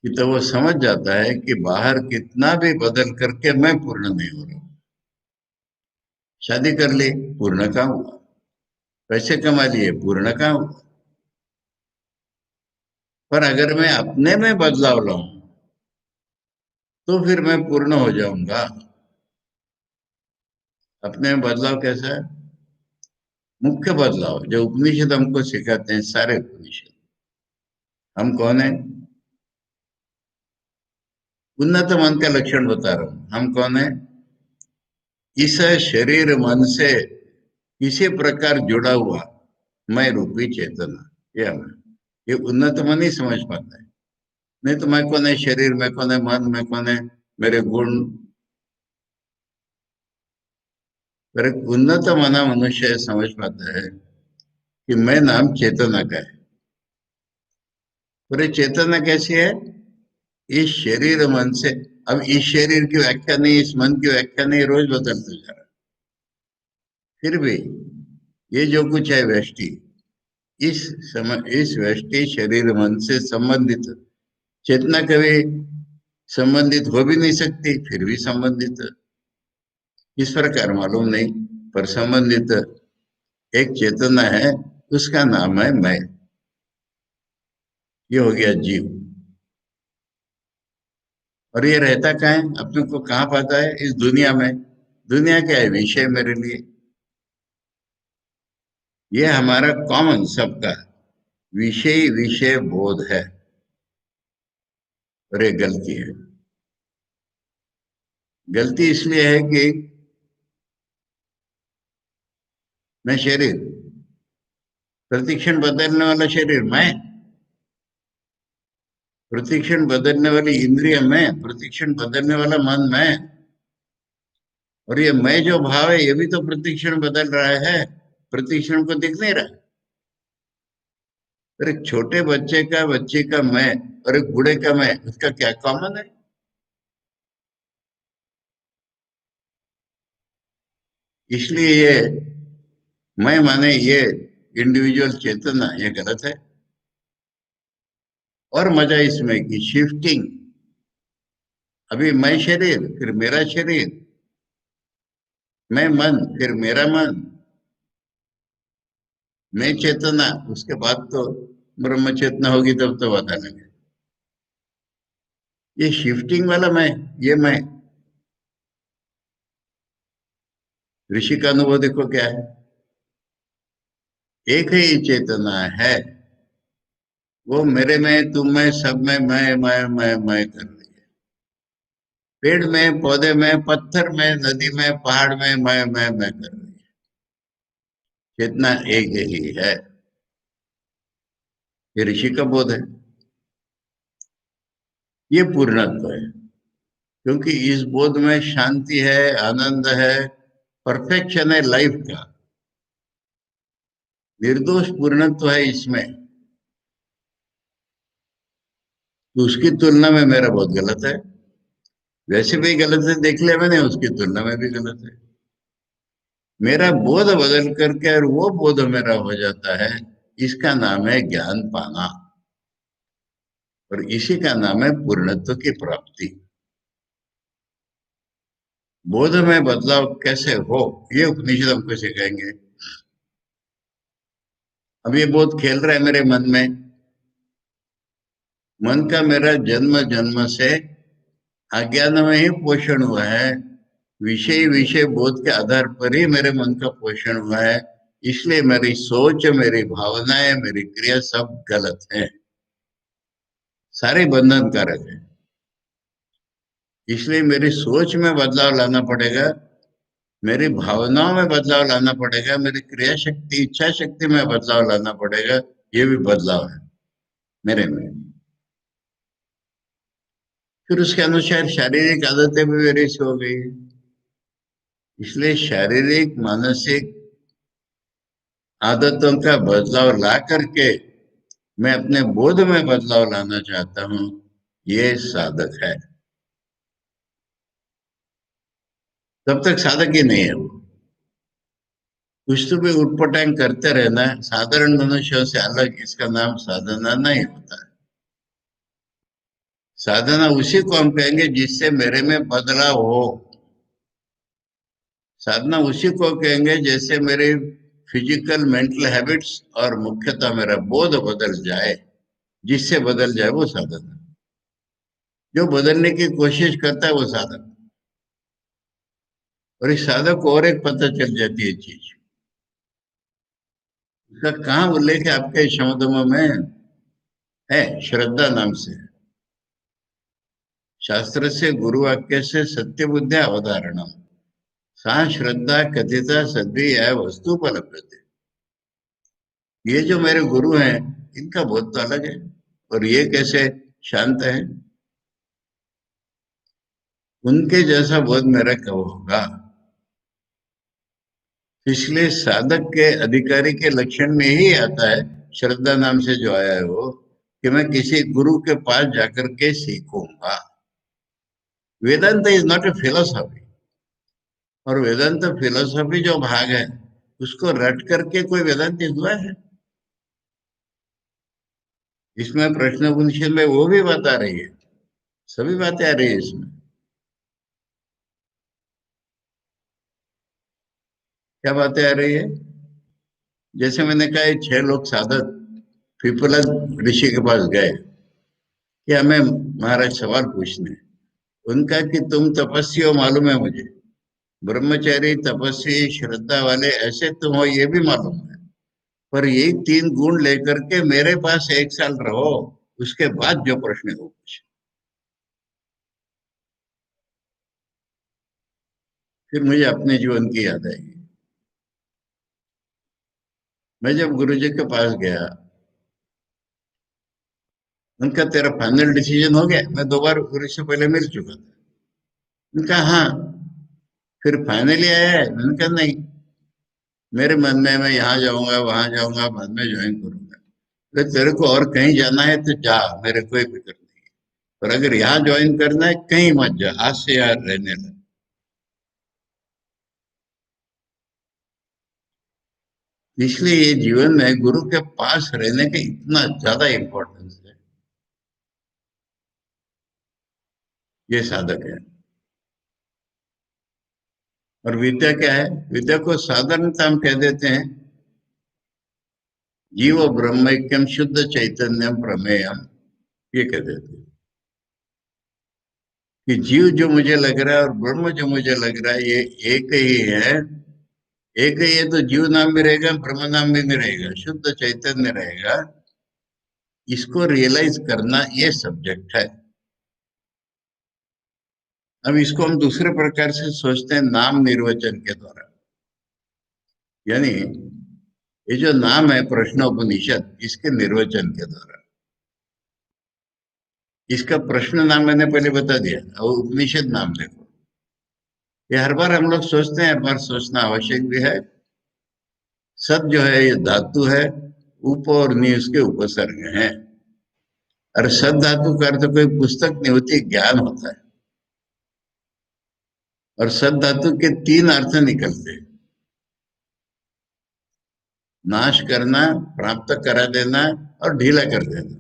कि तो वो समझ जाता है कि बाहर कितना भी बदल करके मैं पूर्ण नहीं हो रहा हूं। शादी कर ली, पूर्ण कहाँ हुआ? पैसे कमा लिए, पूर्ण कहाँ हुआ? पर अगर मैं अपने में बदलाव लाऊं तो फिर मैं पूर्ण हो जाऊंगा। अपने में बदलाव कैसा है? मुख्य बदलाव जो उपनिषद हमको सिखाते हैं, सारे उपनिषद। हम कौन है? उन्नत मन का लक्षण बता रहा हूं। हम कौन है? इस शरीर मन से किसी प्रकार जुड़ा हुआ मैं रूपी चेतना, ये हम है। ये उन्नत मन ही समझ पाता है। नहीं तो मैं कौन है शरीर, मैं कौन है मन, मैं कौन है मेरे गुण। पर एक उन्नत मना मनुष्य समझ पाता है कि मैं नाम चेतना का है। पर ये चेतना कैसी है? इस शरीर मन से। अब इस शरीर की व्याख्या नहीं, इस मन की व्याख्या नहीं, रोज बदलते जा रहा है। फिर भी ये जो कुछ है व्यष्टि, इस समय इस व्यष्टि शरीर मन से संबंधित चेतना कभी संबंधित हो भी नहीं सकती, फिर भी संबंधित इस प्रकार मालूम नहीं, पर संबंधित एक चेतना है, उसका नाम है मैं। ये हो गया जीव। और ये रहता कहाँ है, अपने को कहाँ पाता है? इस दुनिया में। दुनिया क्या है? विषय मेरे लिए। ये हमारा कॉमन सबका विषय विषय बोध है। और ये गलती है। गलती इसलिए है कि मैं शरीर, प्रतिक्षण बदलने वाला शरीर मैं, प्रतिक्षण बदलने वाली इंद्रिय मैं, प्रतिक्षण बदलने वाला मन मैं। और ये मैं जो भाव है ये भी तो प्रतिक्षण बदल रहा है, प्रतिक्षण को दिख नहीं रहा। और एक छोटे बच्चे का मैं और एक बूढ़े का मैं, उसका क्या कॉमन है? इसलिए ये मैं माने ये इंडिविजुअल चेतना, ये गलत है। और मजा इसमें कि शिफ्टिंग, अभी मैं शरीर, फिर मेरा शरीर, मैं मन, फिर मेरा मन, मैं चेतना, उसके बाद तो ब्रह्म चेतना होगी तब तो बता लगे। ये शिफ्टिंग वाला मैं, ये मैं। ऋषि का अनुभव देखो क्या है। एक ही चेतना है, वो मेरे में, तुम में, सब में मैं कर रही है। पेड़ में, पौधे में, पत्थर में, नदी में, पहाड़ में मैं कर रही है। चेतना एक ही है। ये ऋषि का बोध है। ये पूर्णत्व है, क्योंकि इस बोध में शांति है, आनंद है, परफेक्शन है लाइफ का। निर्दोष पूर्णत्व है इसमें। तो उसकी तुलना में मेरा बहुत गलत है। वैसे भी गलत है, देख लिया मैंने, उसकी तुलना में भी गलत है। मेरा बोध बदल करके और वो बोध मेरा हो जाता है, इसका नाम है ज्ञान पाना। और इसी का नाम है पूर्णत्व की प्राप्ति। बोध में बदलाव कैसे हो, ये उपनिषद हमको सिखाएंगे। अब ये बहुत खेल रहा है मेरे मन में। मन का मेरा जन्म जन्म से अज्ञान में ही पोषण हुआ है। विषय विषय बोध के आधार पर ही मेरे मन का पोषण हुआ है। इसलिए मेरी सोच, मेरी भावनाएं, मेरी क्रिया सब गलत है, सारे बंधनकारक है। इसलिए मेरी सोच में बदलाव लाना पड़ेगा, मेरी भावनाओं में बदलाव लाना पड़ेगा, मेरी क्रिया शक्ति, इच्छा शक्ति में बदलाव लाना पड़ेगा। ये भी बदलाव है मेरे में। फिर उसके अनुसार शारीरिक आदतें भी मेरी से हो गई। इसलिए शारीरिक मानसिक आदतों का बदलाव ला करके मैं अपने बोध में बदलाव लाना चाहता हूँ। ये साधक है। तब तक साधक ही नहीं है वो। कुछ तो भी उटपटांग करते रहना है, साधारण मनुष्यों से अलग, इसका नाम साधना नहीं होता है। साधना उसी को हम कहेंगे जिससे मेरे में बदलाव हो। साधना उसी को कहेंगे जैसे मेरे फिजिकल मेंटल हैबिट्स और मुख्यतः मेरा बोध बदल जाए। जिससे बदल जाए वो साधना। जो बदलने की कोशिश करता है वो साधक। और इस साधक को और एक पता चल जाती है चीज। उसका कहाँ उल्लेख है आपके शब्दों में? है श्रद्धा नाम से। शास्त्र से गुरु वाक्य से सत्य बुद्धिया अवधारणा सा श्रद्धा कथिता सद्भि है वस्तु उपलब्ध। ये जो मेरे गुरु हैं, इनका बोध तो अलग है। और ये कैसे शांत है? उनके जैसा बोध मेरा कब होगा? इसलिए साधक के अधिकारी के लक्षण में ही आता है, श्रद्धा नाम से जो आया है वो, कि मैं किसी गुरु के पास जाकर के सीखूंगा। वेदांत इज नॉट ए फिलोसॉफी। और वेदांत फिलोसॉफी जो भाग है, उसको रट करके कोई वेदांत हुआ है? इसमें प्रश्न उपनिषद में वो भी बात आ रही है, सभी बातें आ रही है इसमें। क्या बातें आ रही है? जैसे मैंने कहा, ये 6 लोग साधक पिपला ऋषि के पास गए कि हमें महाराज सवाल पूछने। उनका कि तुम तपस्वी हो मालूम है मुझे, ब्रह्मचारी, तपस्वी, श्रद्धा वाले ऐसे तुम हो ये भी मालूम है। पर ये 3 गुण लेकर के मेरे पास 1 साल रहो, उसके बाद जो प्रश्न है वो पूछो। फिर मुझे अपने जीवन की याद आई। मैं जब गुरुजी के पास गया, उनका तेरा फाइनल डिसीजन हो गया? मैं 2 बार गुरु से पहले मिल चुका था। उनका हाँ। फिर फाइनली आया है? मैंने कहा नहीं, मेरे मन में मैं यहाँ जाऊंगा वहां जाऊंगा, बाद में ज्वाइन करूंगा। तो तेरे को और कहीं जाना है तो जा, मेरे कोई फिक्र नहीं। पर अगर यहाँ ज्वाइन करना है, कहीं मत जा, आज से यहाँ रहने लग। इसलिए ये जीवन में गुरु के पास रहने का इतना ज्यादा इम्पोर्टेंस है। ये साधक है। और विद्या क्या है? विद्या को साधारणता हम कह देते हैं जीव ब्रह्मैक्यम शुद्ध चैतन्यम प्रमेयम। ये कह देते हैं कि जीव जो मुझे लग रहा है और ब्रह्म जो मुझे लग रहा है, ये एक ही है। एक ही है तो जीव नाम भी रहेगा, ब्रह्म नाम भी रहेगा, शुद्ध चैतन्य रहेगा। इसको रियलाइज करना ये सब्जेक्ट है। अब इसको हम दूसरे प्रकार से सोचते हैं, नाम निर्वचन के द्वारा। यानी ये जो नाम है प्रश्नोपनिषद, इसके निर्वचन के द्वारा। इसका प्रश्न नाम मैंने पहले बता दिया, और उपनिषद नाम देखो। ये हर बार हम लोग सोचते हैं, हर बार सोचना आवश्यक भी है। सत जो है ये धातु है, उप और नि उसके उपसर्ग हैं। और सत धातु का अर्थ कोई पुस्तक नहीं होती, ज्ञान होता है। और सत धातु के 3 अर्थ निकलते हैं: नाश करना, प्राप्त करा देना और ढीला कर देना।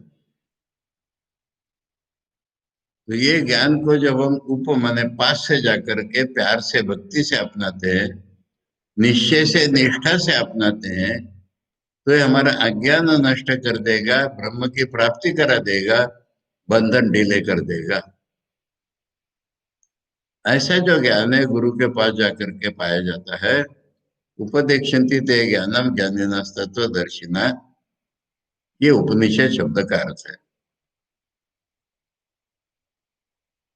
तो ये ज्ञान को जब हम उप माने पास से जाकर के प्यार से भक्ति से अपनाते हैं, निश्चय से निष्ठा से अपनाते हैं, तो ये हमारा अज्ञान नष्ट कर देगा, ब्रह्म की प्राप्ति करा देगा, बंधन ढीले कर देगा। ऐसा जो ज्ञान है गुरु के पास जाकर के पाया जाता है। उपदेक्षन्ति ते ज्ञानम ज्ञानिनस्तत्वदर्शिना, ये उपनिषद शब्द का अर्थ है।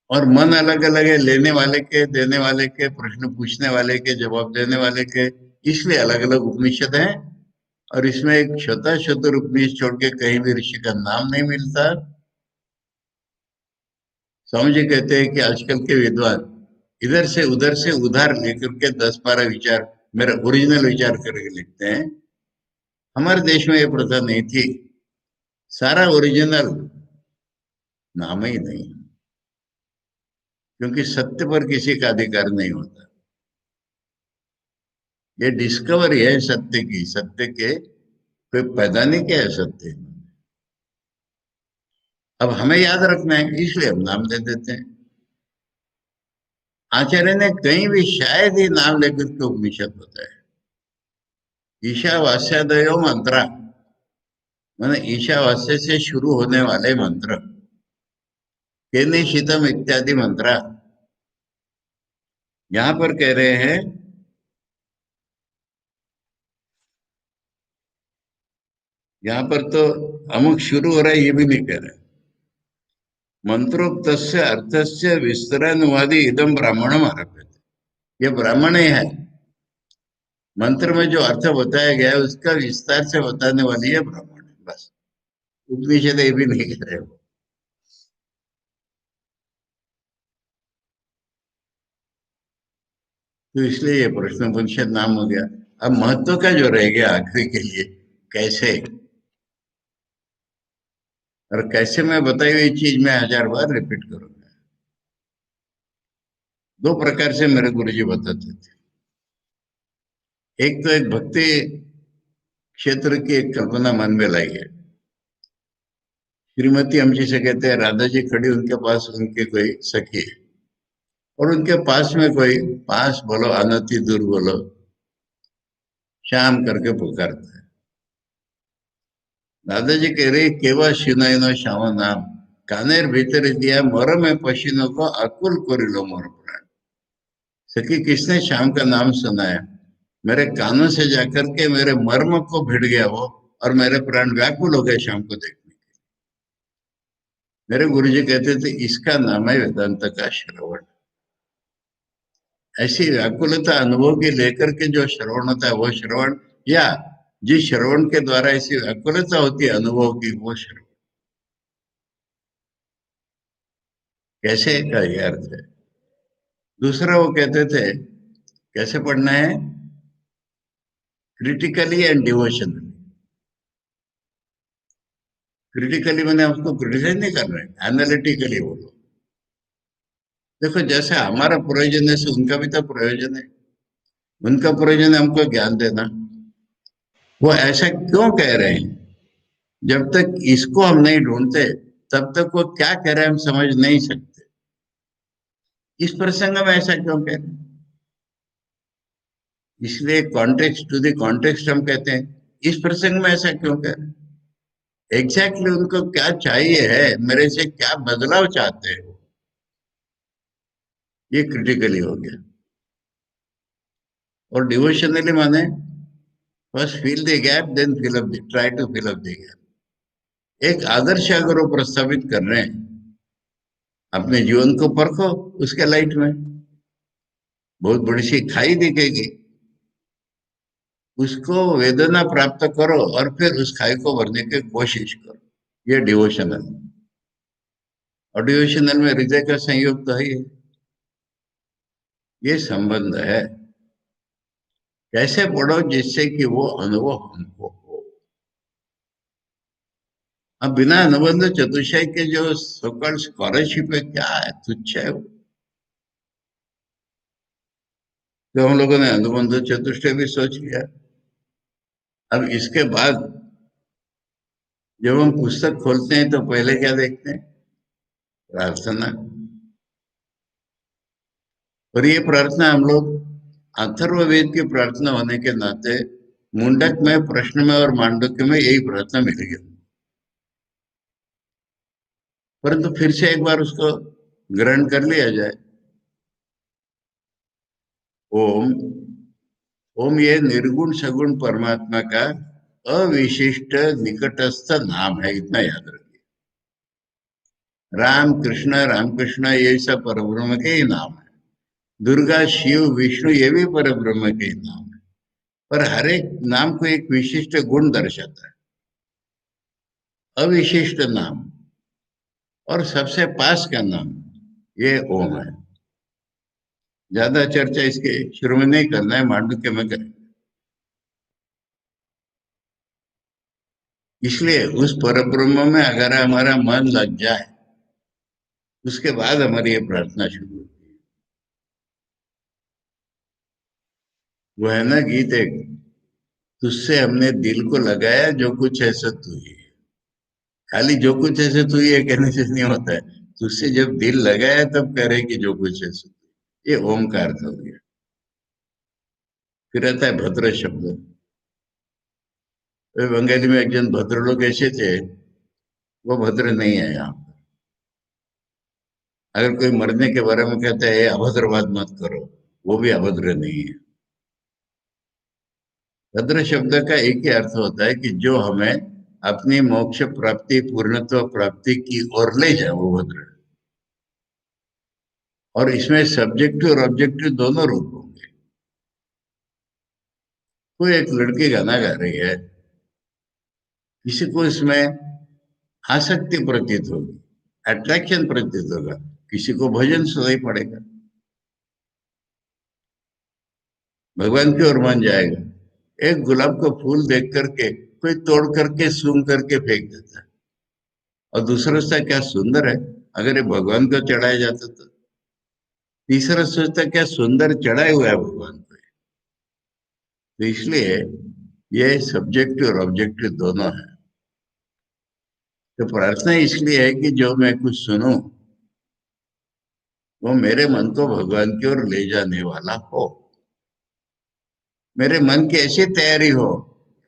और मन अलग अलग है, लेने वाले के, देने वाले के, प्रश्न पूछने वाले के, जवाब देने वाले के, इसलिए अलग अलग उपनिषद हैं। और इसमें एक छोटा शब्द उपनिषद छोड़ के कहीं भी ऋषि का नाम नहीं मिलता। स्वामी जी कहते हैं कि आजकल के विद्वान इधर से उधार लेकर के 10-12 विचार, मेरा ओरिजिनल विचार करके लिखते हैं। हमारे देश में ये प्रथा नहीं थी। सारा ओरिजिनल नाम ही नहीं, क्योंकि सत्य पर किसी का अधिकार नहीं होता। ये डिस्कवरी है सत्य की, सत्य के कोई पैदा नहीं किया है सत्य। अब हमें याद रखना है, इसलिए हम नाम दे देते हैं। आचार्य ने कहीं भी शायद ही नाम लेकर के उपनिषद बताया। ईशावास्यादयो मंत्र, मैंने ईशावास्य से शुरू होने वाले मंत्र, केनिशितम इत्यादि मंत्र यहां पर कह रहे हैं। यहाँ पर तो अमुक शुरू हो रहा है ये भी नहीं कह रहे। मंत्रोक्तस्य अर्थस्य विस्तरानुवादी इदम ब्राह्मणम आरभ्यते, ये ब्राह्मण ही है। मंत्र में जो अर्थ बताया गया है उसका विस्तार से बताने वाली है ब्राह्मण है, बस। उपनिषद ये भी नहीं कह रहे हो। तो इसलिए ये प्रश्न उपनिषद नाम हो गया। अब महत्व का जो रह गया आखिरी के लिए, कैसे, और कैसे मैं बताई हुई चीज मैं 1000 बार रिपीट करूंगा। दो प्रकार से मेरे गुरुजी बताते थे। एक तो एक भक्ति क्षेत्र की एक कल्पना मन में लाई है। श्रीमती हम जी से कहते हैं, राधा जी खड़ी उनके पास, उनके कोई सखी है, और उनके पास में कोई, पास बोलो अनति दूर बोलो, श्याम करके पुकारता है। दादाजी कह रहे, केवा शिनयनो श्याम नाम, कानेर भीतर दिया मोर में पसीनों को अकुल कोरिलो मोर प्राण। सखी किसने श्याम का नाम सुनाया, मेरे कानों से जाकर के मेरे मर्म को भिड़ गया वो, और मेरे प्राण व्याकुल हो गए श्याम को देखने के। मेरे गुरुजी कहते थे इसका नाम है वेदांत का श्रवण। ऐसी व्याकुलता अनुभव की लेकर के जो श्रवण होता है वो श्रवण, या जिस श्रवण के द्वारा ऐसी व्याकुलता होती है अनुभव की, वो श्रवण। कैसे का ये अर्थ है। दूसरा वो कहते थे कैसे पढ़ना है, क्रिटिकली एंड डिवोशनली। क्रिटिकली मैंने उसको क्रिटिसाइज नहीं कर रहे, एनालिटिकली बोलो। देखो जैसे हमारा प्रयोजन है, उनका भी तो प्रयोजन है। उनका प्रयोजन है हमको ज्ञान देना। वो ऐसा क्यों कह रहे हैं, जब तक इसको हम नहीं ढूंढते तब तक वो क्या कह रहे हैं हम समझ नहीं सकते। इस प्रसंग में ऐसा क्यों कह रहे हैं, इसलिए कॉन्टेक्स्ट टू द कॉन्टेक्स्ट हम कहते हैं। इस प्रसंग में ऐसा क्यों कह रहे हैं, एग्जैक्टली उनको क्या चाहिए है, मेरे से क्या बदलाव चाहते हैं, ये क्रिटिकली हो गया। और डिवोशनली माने first fill the gap then fill up, try to fill up the gap. एक आदर्श अगर वो प्रस्तावित कर रहे हैं, अपने जीवन को परखो, उसके लाइट में बहुत बड़ी सी खाई दिखेगी, उसको वेदना प्राप्त करो और फिर उस खाई को भरने की कोशिश करो। ये डिवोशनल। और डिवोशनल में हृदय का संयोग तो है ही, ये संबंध है। कैसे पढ़ो जिससे कि वो अनुभव हमको हो। अब बिना अनुबंध चतुष्टय के जो सोकल्ड स्कॉलरशिप है, क्या है, तुच्छ है वो। तो हम लोगों ने अनुबंध चतुष्टय भी सोच लिया। अब इसके बाद जब हम पुस्तक खोलते हैं तो पहले क्या देखते हैं, प्रार्थना। और ये प्रार्थना हम लोग अथर्ववेद की प्रार्थना होने के नाते मुंडक में, प्रश्न में और मांडुक्य में यही प्रार्थना मिलेगी, परंतु फिर से एक बार उसको ग्रहण कर लिया जाए। ओम, ओम ये निर्गुण सगुण परमात्मा का अविशिष्ट निकटस्थ नाम है, इतना याद रखिए। राम कृष्ण ये सब परब्रह्म के ही नाम है। दुर्गा, शिव, विष्णु ये भी परब्रह्म के ही नाम है। पर हर एक नाम को एक विशिष्ट गुण दर्शाता है, अविशिष्ट नाम और सबसे पास का नाम ये ओम है। ज्यादा चर्चा इसके शुरू में नहीं करना है, मांडुक्य में करें। इसलिए उस परब्रह्म में अगर हमारा मन लग जाए, उसके बाद हमारी ये प्रार्थना शुरू होती है। वो है ना गीत एक, तुझसे हमने दिल को लगाया जो कुछ है सो तू ही है। खाली जो कुछ है सो तू ही है कहने से नहीं होता है, तुझसे जब दिल लगाया तब कह रहे कि जो कुछ है सो तू ही। ये ओम का अर्थ हो गया। फिर आता है भद्र शब्द। वे बंगाली में एक जन भद्र लोग ऐसे थे, वो भद्र नहीं है यहाँ। अगर कोई मरने के बारे में कहता है अभद्र बात मत करो, वो भी अभद्र नहीं है। भद्र शब्द का एक ही अर्थ होता है कि जो हमें अपनी मोक्ष प्राप्ति, पूर्णत्व प्राप्ति की ओर ले जाए, वो भद्र है। और इसमें सब्जेक्टिव और ऑब्जेक्टिव दोनों रूप होंगे। कोई एक लड़की गाना गा रही है, किसी को इसमें आसक्ति प्रतीत होगी, अट्रैक्शन प्रतीत होगा, किसी को भजन सुनाई पड़ेगा, भगवान की ओर मन जाएगा। एक गुलाब का फूल देख करके कोई तोड़ करके सूंघ करके फेंक देता है, और दूसरा सोचता है क्या सुंदर है, अगर ये भगवान को चढ़ाया जाता तो। तीसरा सोचता है क्या सुंदर चढ़ाए हुआ है भगवान को। तो इसलिए ये सब्जेक्टिव और ऑब्जेक्टिव दोनों है। तो प्रार्थना इसलिए है कि जो मैं कुछ सुनूं, वो मेरे मन को भगवान की ओर ले जाने वाला हो। मेरे मन की ऐसी तैयारी हो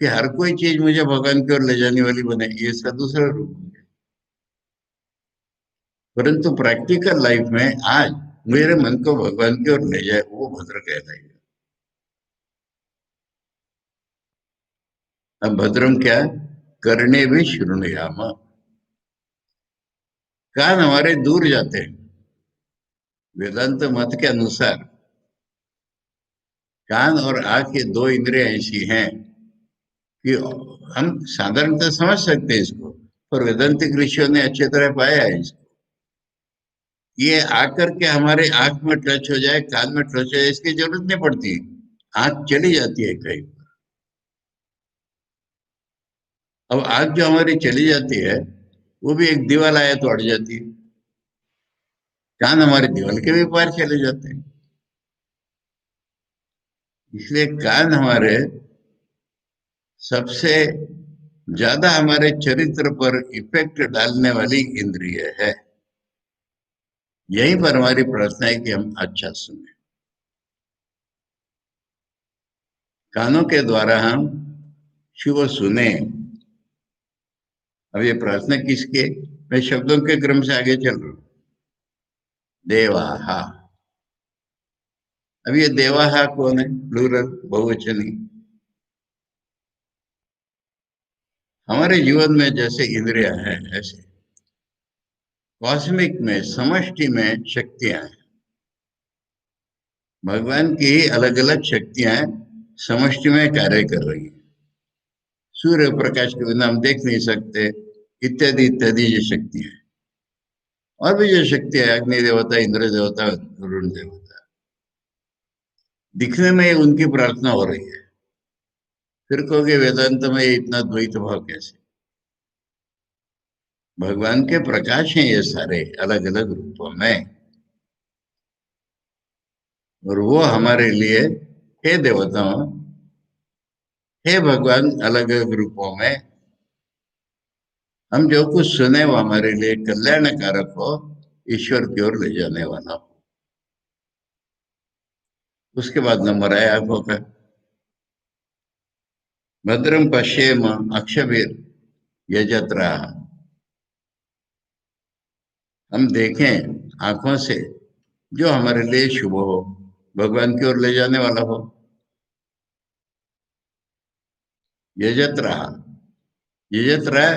कि हर कोई चीज मुझे भगवान की ओर ले जाने वाली बने, ये इसका दूसरा रूप है। परंतु प्रैक्टिकल लाइफ में आज मेरे मन को भगवान की ओर ले जाए, वो भद्र कहलाएगा। अब भद्रम क्या, करने भी शृणुयाम। कान हमारे दूर जाते हैं। वेदांत मत के अनुसार कान और आंख ये दो इंद्रियां ऐसी हैं कि हम साधारणतः समझ सकते हैं इसको, पर वेदांतिक ऋषियों ने अच्छी तरह पाया है इसको। ये आकर के हमारे आंख में टच हो जाए, कान में टच हो जाए, इसकी जरूरत नहीं पड़ती। आंख चली जाती है कहीं। अब आंख जो हमारी चली जाती है, वो भी एक दीवार आए तो अड़ जाती है। कान हमारे दीवार के भी पार चले जाते हैं। इसलिए कान हमारे सबसे ज्यादा हमारे चरित्र पर इफेक्ट डालने वाली इंद्रिय है। यहीं पर हमारी प्रार्थना है कि हम अच्छा सुने। कानों के द्वारा हम शुभ सुने। अब ये प्रार्थना किसके, मैं शब्दों के क्रम से आगे चल रहा हूं। देवाहा। अब ये देवाहा कौन है, प्लूरल, बहुवचनी। हमारे जीवन में जैसे इंद्रियां हैं, ऐसे कॉस्मिक में, समष्टि में शक्तियां हैं। भगवान की अलग अलग शक्तियां समष्टि में कार्य कर रही हैं। सूर्य प्रकाश के बिना हम देख नहीं सकते, इत्यादि इत्यादि ये शक्ति है। और भी जो शक्ति है, अग्नि देवता, इंद्र देवता, वरुण देवता, दिखने में उनकी प्रार्थना हो रही है। फिर कहोगे वेदांत में इतना द्वैत भाव कैसे। भगवान के प्रकाश हैं ये सारे अलग अलग रूपों में, और वो हमारे लिए, हे देवताओं, हे भगवान, अलग अलग रूपों में हम जो कुछ सुने वो हमारे लिए कल्याणकारक हो, ईश्वर की ओर ले जाने वाला हो। उसके बाद नंबर आया आंखों का। भद्रम पश्येम अक्षभिर यजत्रा। हम देखें आंखों से जो हमारे लिए शुभ हो, भगवान की ओर ले जाने वाला हो। यजत्रा, यजत्रा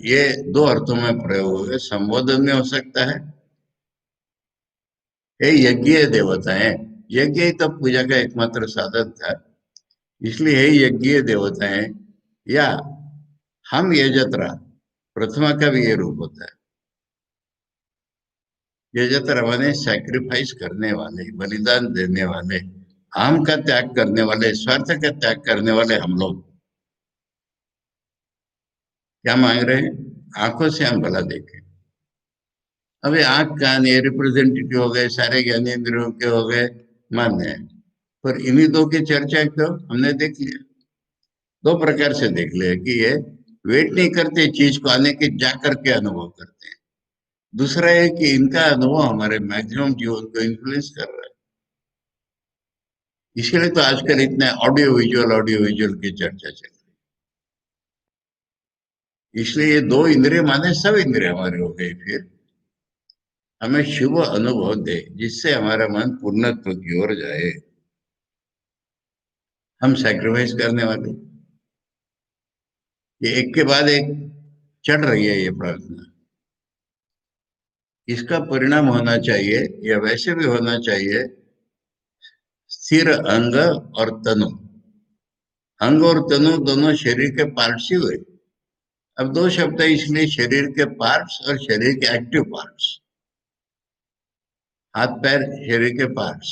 ये दो अर्थों में प्रयोग है। संबोधन में हो सकता है, हे यज्ञ देवताएं। यज्ञ ही तो पूजा का एकमात्र साधन था, इसलिए हे यज्ञ देवताएं। या हम यजत्रा, प्रथमा का भी ये रूप होता है। यजत्रा माने सैक्रिफाइस करने वाले, बलिदान देने वाले, हम का त्याग करने वाले, स्वार्थ का त्याग करने वाले हम लोग। क्या मांग रहे हैं? आंखों से हम भला देखें। अभी आंख कान ये रिप्रेजेंटेटिव हो गए, सारे ज्ञानेंद्रियों के हो गए, मान्य है। पर इन्हीं दो की चर्चा तो हमने देख लिया, दो प्रकार से देख लिया कि ये वेट नहीं करते चीज को आने के, जा करके अनुभव करते हैं। दूसरा है कि इनका अनुभव हमारे मैक्सिमम जीवन को इन्फ्लुएंस कर रहा है। इसीलिए तो आजकल इतने ऑडियो विजुअल की चर्चा चल रही है। इसलिए ये दो इंद्रिय माने सब इंद्रिय हमारे हो गए, फिर हमें शुभ अनुभव दे जिससे हमारा मन पूर्णत्व की ओर जाए। हम सैक्रिफाइस करने वाले, ये एक के बाद एक चढ़ रही है ये प्रार्थना। इसका परिणाम होना चाहिए, या वैसे भी होना चाहिए, स्थिर अंग और तनु। अंग और तनु दोनों शरीर के पार्ट्स ही हुए। अब दो शब्द है, इसलिए शरीर के पार्ट्स और शरीर के एक्टिव पार्ट्स। हाथ पैर शरीर के पार्ट्स,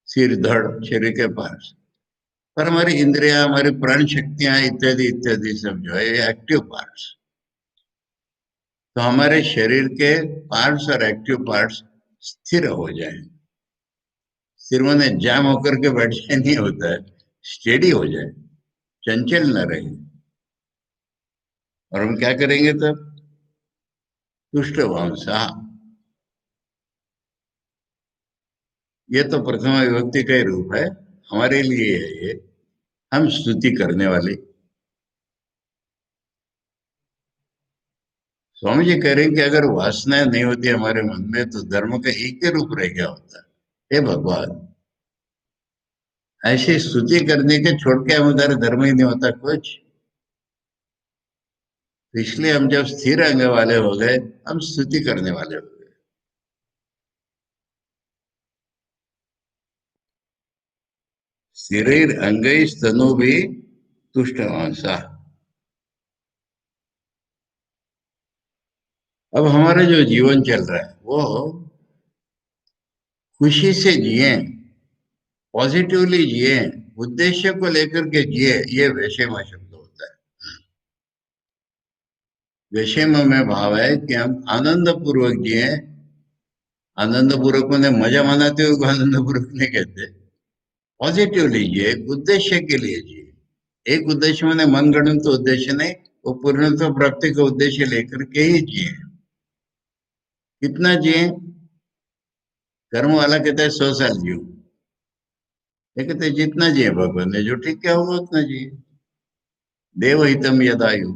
सिर धड़ शरीर के पार्ट्स। पर हमारी इंद्रियां, हमारी प्राण शक्तियां इत्यादि इत्यादि सब जो है ये एक्टिव पार्ट्स। तो हमारे शरीर के पार्ट्स और एक्टिव पार्ट्स स्थिर हो जाए। स्थिर माने जाम होकर के बैठ जाए नहीं होता है, स्टेडी हो जाए, चंचल न रहे। और हम क्या करेंगे तब? तुष्ट भावसा। ये तो प्रथमा विभक्ति का ही रूप है, हमारे लिए है ये। हम स्तुति करने वाले। स्वामी जी कह रहे हैं कि अगर वासनाएं नहीं होती हमारे मन में तो धर्म का एक ही रूप रह गया होता। हे भगवान, ऐसी स्तुति करने के छोड़ के हम उधर धर्म ही नहीं होता कुछ। तो इसलिए हम जब स्थिर अंग वाले हो गए, हम स्तुति करने वाले हो गए। शरीर अंग स्तनु भी तुष्ट मांसा। अब हमारा जो जीवन चल रहा है वो खुशी से जिए, पॉजिटिवली जिए, उद्देश्य को लेकर के जिए, ये वैषम शब्द होता है। वैषम में भाव है कि हम आनंद पूर्वक जिए। आनंद पूर्वक मैंने मजा मनाते हुए आनंद पूर्वक नहीं कहते। पॉजिटिवली जिए, एक उद्देश्य के लिए जिए। एक उद्देश्य मैंने मनगढ़ंत उद्देश्य नहीं, वो पूर्णत्व प्राप्ति का उद्देश्य लेकर के ही जिए। कितना जिए? कर्म वाला कहता है 100 साल जियो, ये कहते हैं जितना जिए भगवान ने जो ठीक क्या होगा उतना जिए। देवहितम यदायु।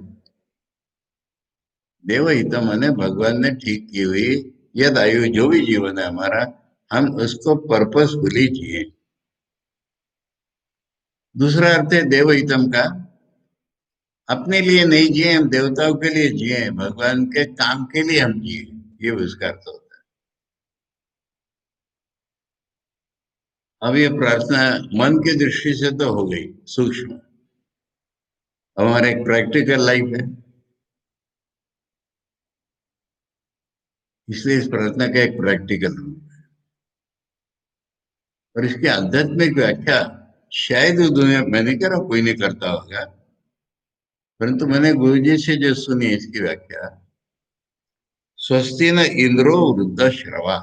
देवहितम माने भगवान ने ठीक की हुई यदायु, जो भी जीवन है हमारा, हम उसको पर्पसफुली जिए। दूसरा अर्थ है देवहितम का, अपने लिए नहीं जिए, हम देवताओं के लिए जिए, भगवान के काम के लिए हम जिए, ये उसका अर्थ होता है। अब ये प्रार्थना मन की दृष्टि से तो हो गई सूक्ष्म। अब हमारा एक प्रैक्टिकल लाइफ है, इसलिए इस प्रार्थना का एक प्रैक्टिकल रूप है। और इसकी आध्यात्मिक व्याख्या शायद दुनिया, मैं नहीं कह रहा कोई नहीं करता होगा, परंतु मैंने गुरु जी से जो सुनी इसकी व्याख्या, स्वस्ति न इंद्रो वृद्ध श्रवा।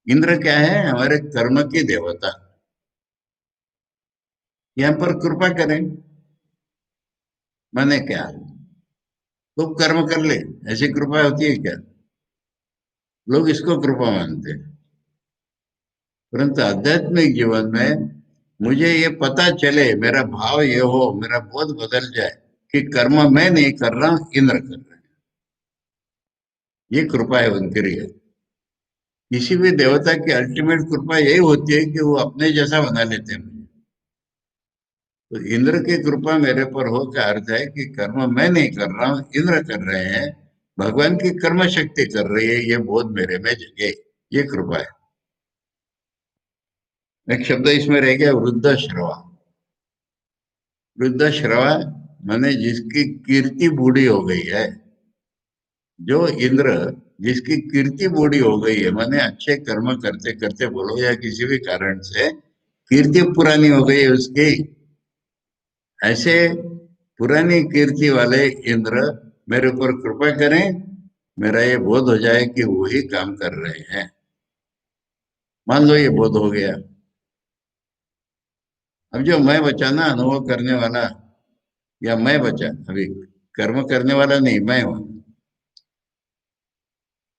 इंद्र क्या है? हमारे कर्म की देवता। यहाँ पर कृपा करें माने क्या? तो कर्म कर ले, ऐसी कृपा होती है क्या? लोग इसको कृपा मानते हैं, परंतु आध्यात्मिक जीवन में मुझे ये पता चले, मेरा भाव ये हो, मेरा बोध बदल जाए कि कर्म मैं नहीं कर रहा हूं, इंद्र कर रहे हैं। ये कृपा है उनके लिए। किसी भी देवता की अल्टीमेट कृपा यही होती है कि वो अपने जैसा बना लेते हैं मुझे। तो इंद्र की कृपा मेरे पर हो का अर्थ है कि कर्म मैं नहीं कर रहा हूं, इंद्र कर रहे हैं। भगवान की कर्म शक्ति कर रही है, ये बोध मेरे में जगे। ये कृपा है। एक शब्द इसमें रह गया, वृद्ध श्रवा। वृद्ध श्रवा माने जिसकी कीर्ति बूढ़ी हो गई है। जो इंद्र, जिसकी कीर्ति बूढ़ी हो गई है, माने अच्छे कर्म करते करते बोलो या किसी भी कारण से कीर्ति पुरानी हो गई है उसकी, ऐसे पुरानी कीर्ति वाले इंद्र मेरे ऊपर कृपा करें। मेरा ये बोध हो जाए कि वही काम कर रहे हैं। मान लो ये बोध हो गया। अब जो मैं बचा ना अनुभव करने वाला, या मैं बचा अभी, कर्म करने वाला नहीं, मैं हूं।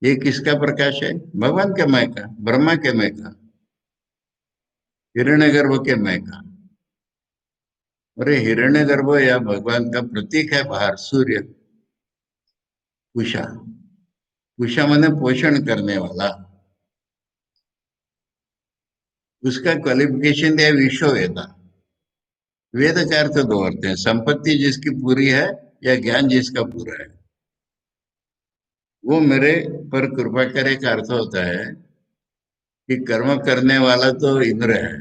ये किसका प्रकाश है? भगवान के मैं का, ब्रह्मा के मैं का, हिरण्यगर्भ के मैं का। और ये हिरण्यगर्भ या भगवान का प्रतीक है बाहर सूर्य, उषा। उषा माने पोषण करने वाला। उसका क्वालिफिकेशन दिया विश्व वेदा। वेद का अर्थ दो अर्थ है, संपत्ति जिसकी पूरी है या ज्ञान जिसका पूरा है। वो मेरे पर कृपा करे का अर्थ होता है कि कर्म करने वाला तो इंद्र है,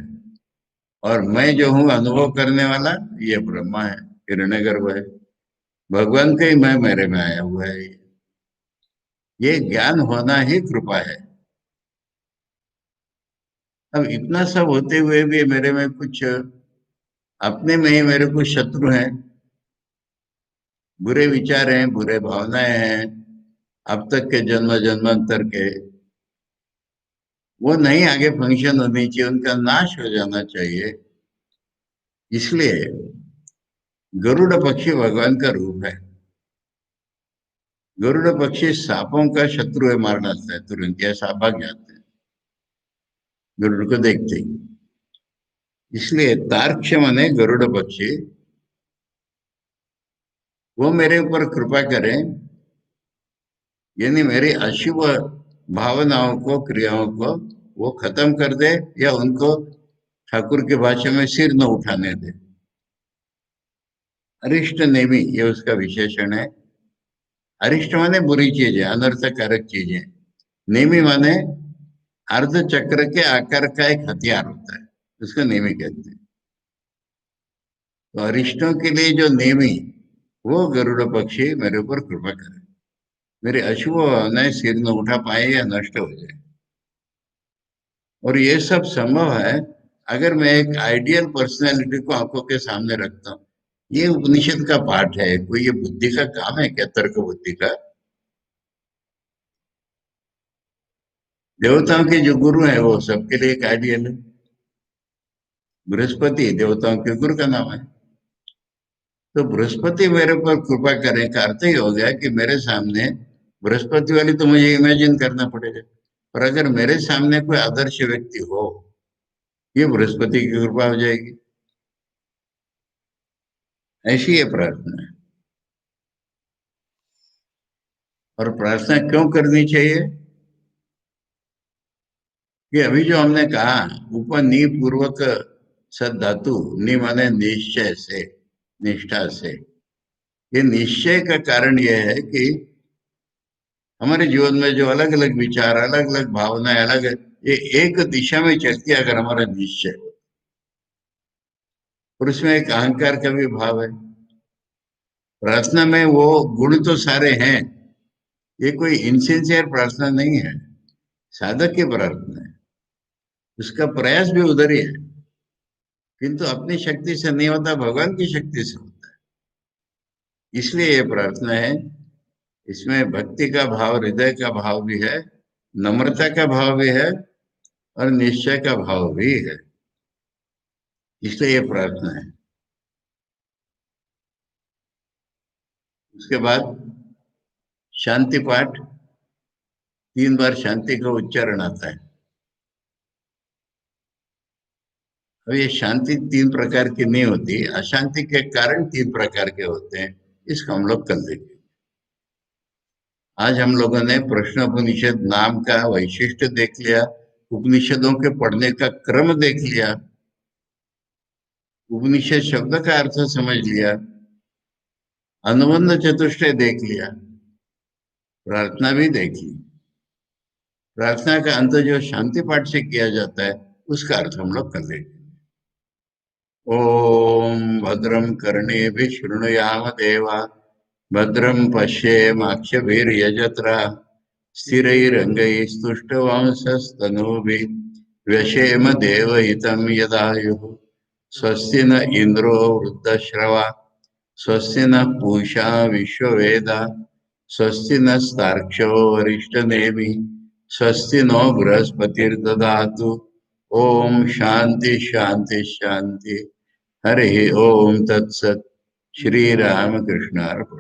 और मैं जो हूँ अनुभव करने वाला, ये ब्रह्मा है, हिरण्यगर्भ है। भगवान का ही मैं मेरे में आया हुआ है। ये ज्ञान होना ही कृपा है। अब इतना सब होते हुए भी मेरे में कुछ, अपने में ही मेरे कुछ शत्रु हैं, बुरे विचार हैं, बुरे भावनाएं हैं, अब तक के जन्म जन्मांतर के। वो नहीं आगे फंक्शन होनी चाहिए, उनका नाश हो जाना चाहिए। इसलिए गरुड़ पक्षी भगवान का रूप है। गरुड़ पक्षी सांपों का शत्रु है, मार डालता है तुरंत, या सांप भाग जाते हैं गरुड़ को देखते ही। इसलिए तार्क्ष्य माने गरुड़ पक्षी, वो मेरे ऊपर कृपा करें, यानी मेरी अशुभ भावनाओं को, क्रियाओं को वो खत्म कर दे, या उनको ठाकुर की भाषा में सिर न उठाने दे। अरिष्ट नेमी ये उसका विशेषण है। अरिष्ट माने बुरी चीजें, अनर्थकारक चीजें। नेमी माने अर्ध चक्र के आकार का एक हथियार होता है, उसको नेमी कहते हैं। तो अरिष्टों के लिए जो नेमी, वो गरुड़ पक्षी मेरे ऊपर कृपा करे, मेरे अशुभ भावनाएं सिर न उठा पाए या नष्ट हो जाए। और ये सब संभव है अगर मैं एक आइडियल पर्सनैलिटी को आंखों के सामने रखता हूँ। ये उपनिषद का पाठ है, कोई ये बुद्धि का काम है क्या, तर्क बुद्धि का? देवताओं के जो गुरु है वो सबके लिए एक आइडियल है। बृहस्पति देवताओं के गुरु का नाम है। तो बृहस्पति मेरे पर कृपा करें का अर्थ ही हो गया कि मेरे सामने बृहस्पति वाली तो मुझे इमेजिन करना पड़ेगा। पर अगर मेरे सामने कोई आदर्श व्यक्ति हो, ये बृहस्पति की कृपा हो जाएगी। ऐसी ये प्रार्थना है। और प्रार्थना क्यों करनी चाहिए? कि अभी जो हमने कहा, उपनी पूर्वक सद धातु, नि माने निश्चय से, निष्ठा से। ये निश्चय का कारण यह है कि हमारे जीवन में जो अलग अलग विचार, अलग अलग भावनाएं, अलग, ये एक दिशा में चलती है अगर हमारा निश्चय हो। और उसमें एक अहंकार का भी भाव है। प्रार्थना में वो गुण तो सारे हैं। ये कोई इनसिंसियर प्रार्थना नहीं है, साधक की प्रार्थना है। उसका प्रयास भी उधर ही है, किंतु अपनी शक्ति से नहीं होता, भगवान की शक्ति से होता है। इसलिए ये प्रार्थना है। इसमें भक्ति का भाव, हृदय का भाव भी है, नम्रता का भाव भी है, और निश्चय का भाव भी है। इसलिए ये प्रार्थना है। उसके बाद शांति पाठ, 3 बार शांति का उच्चारण आता है। अब ये शांति तीन प्रकार की नहीं होती, अशांति के कारण तीन प्रकार के होते हैं, इसको हम लोग कल देखेंगे। आज हम लोगों ने प्रश्नोपनिषद नाम का वैशिष्ट्य देख लिया, उपनिषदों के पढ़ने का क्रम देख लिया, उपनिषद शब्द का अर्थ समझ लिया, अनुबंध चतुष्टय देख लिया, प्रार्थना भी देख ली। प्रार्थना का अंत जो शांति पाठ से किया जाता है उसका अर्थ हम लोग कर लेंगे। ओम भद्रम कर्णेभिः शृणुयाम देवा, भद्रम पश्येमाक्षभिर्यजत्रा, स्थिरैरङ्गैस्तुष्टवंशस्तनूभिः व्यशेम देवहितं यदायुः। स्वस्ति न इंद्रो वृद्धश्रवा, स्वस्ति न पूषा विश्ववेदा, स्वस्ति नस्तार्क्ष्यो अरिष्टनेमि, स्वस्ति नो बृहस्पतिर्दधातु। ओम शांति शांति शांति। हरि ओम तत्सत। श्री राम कृष्णार्पण।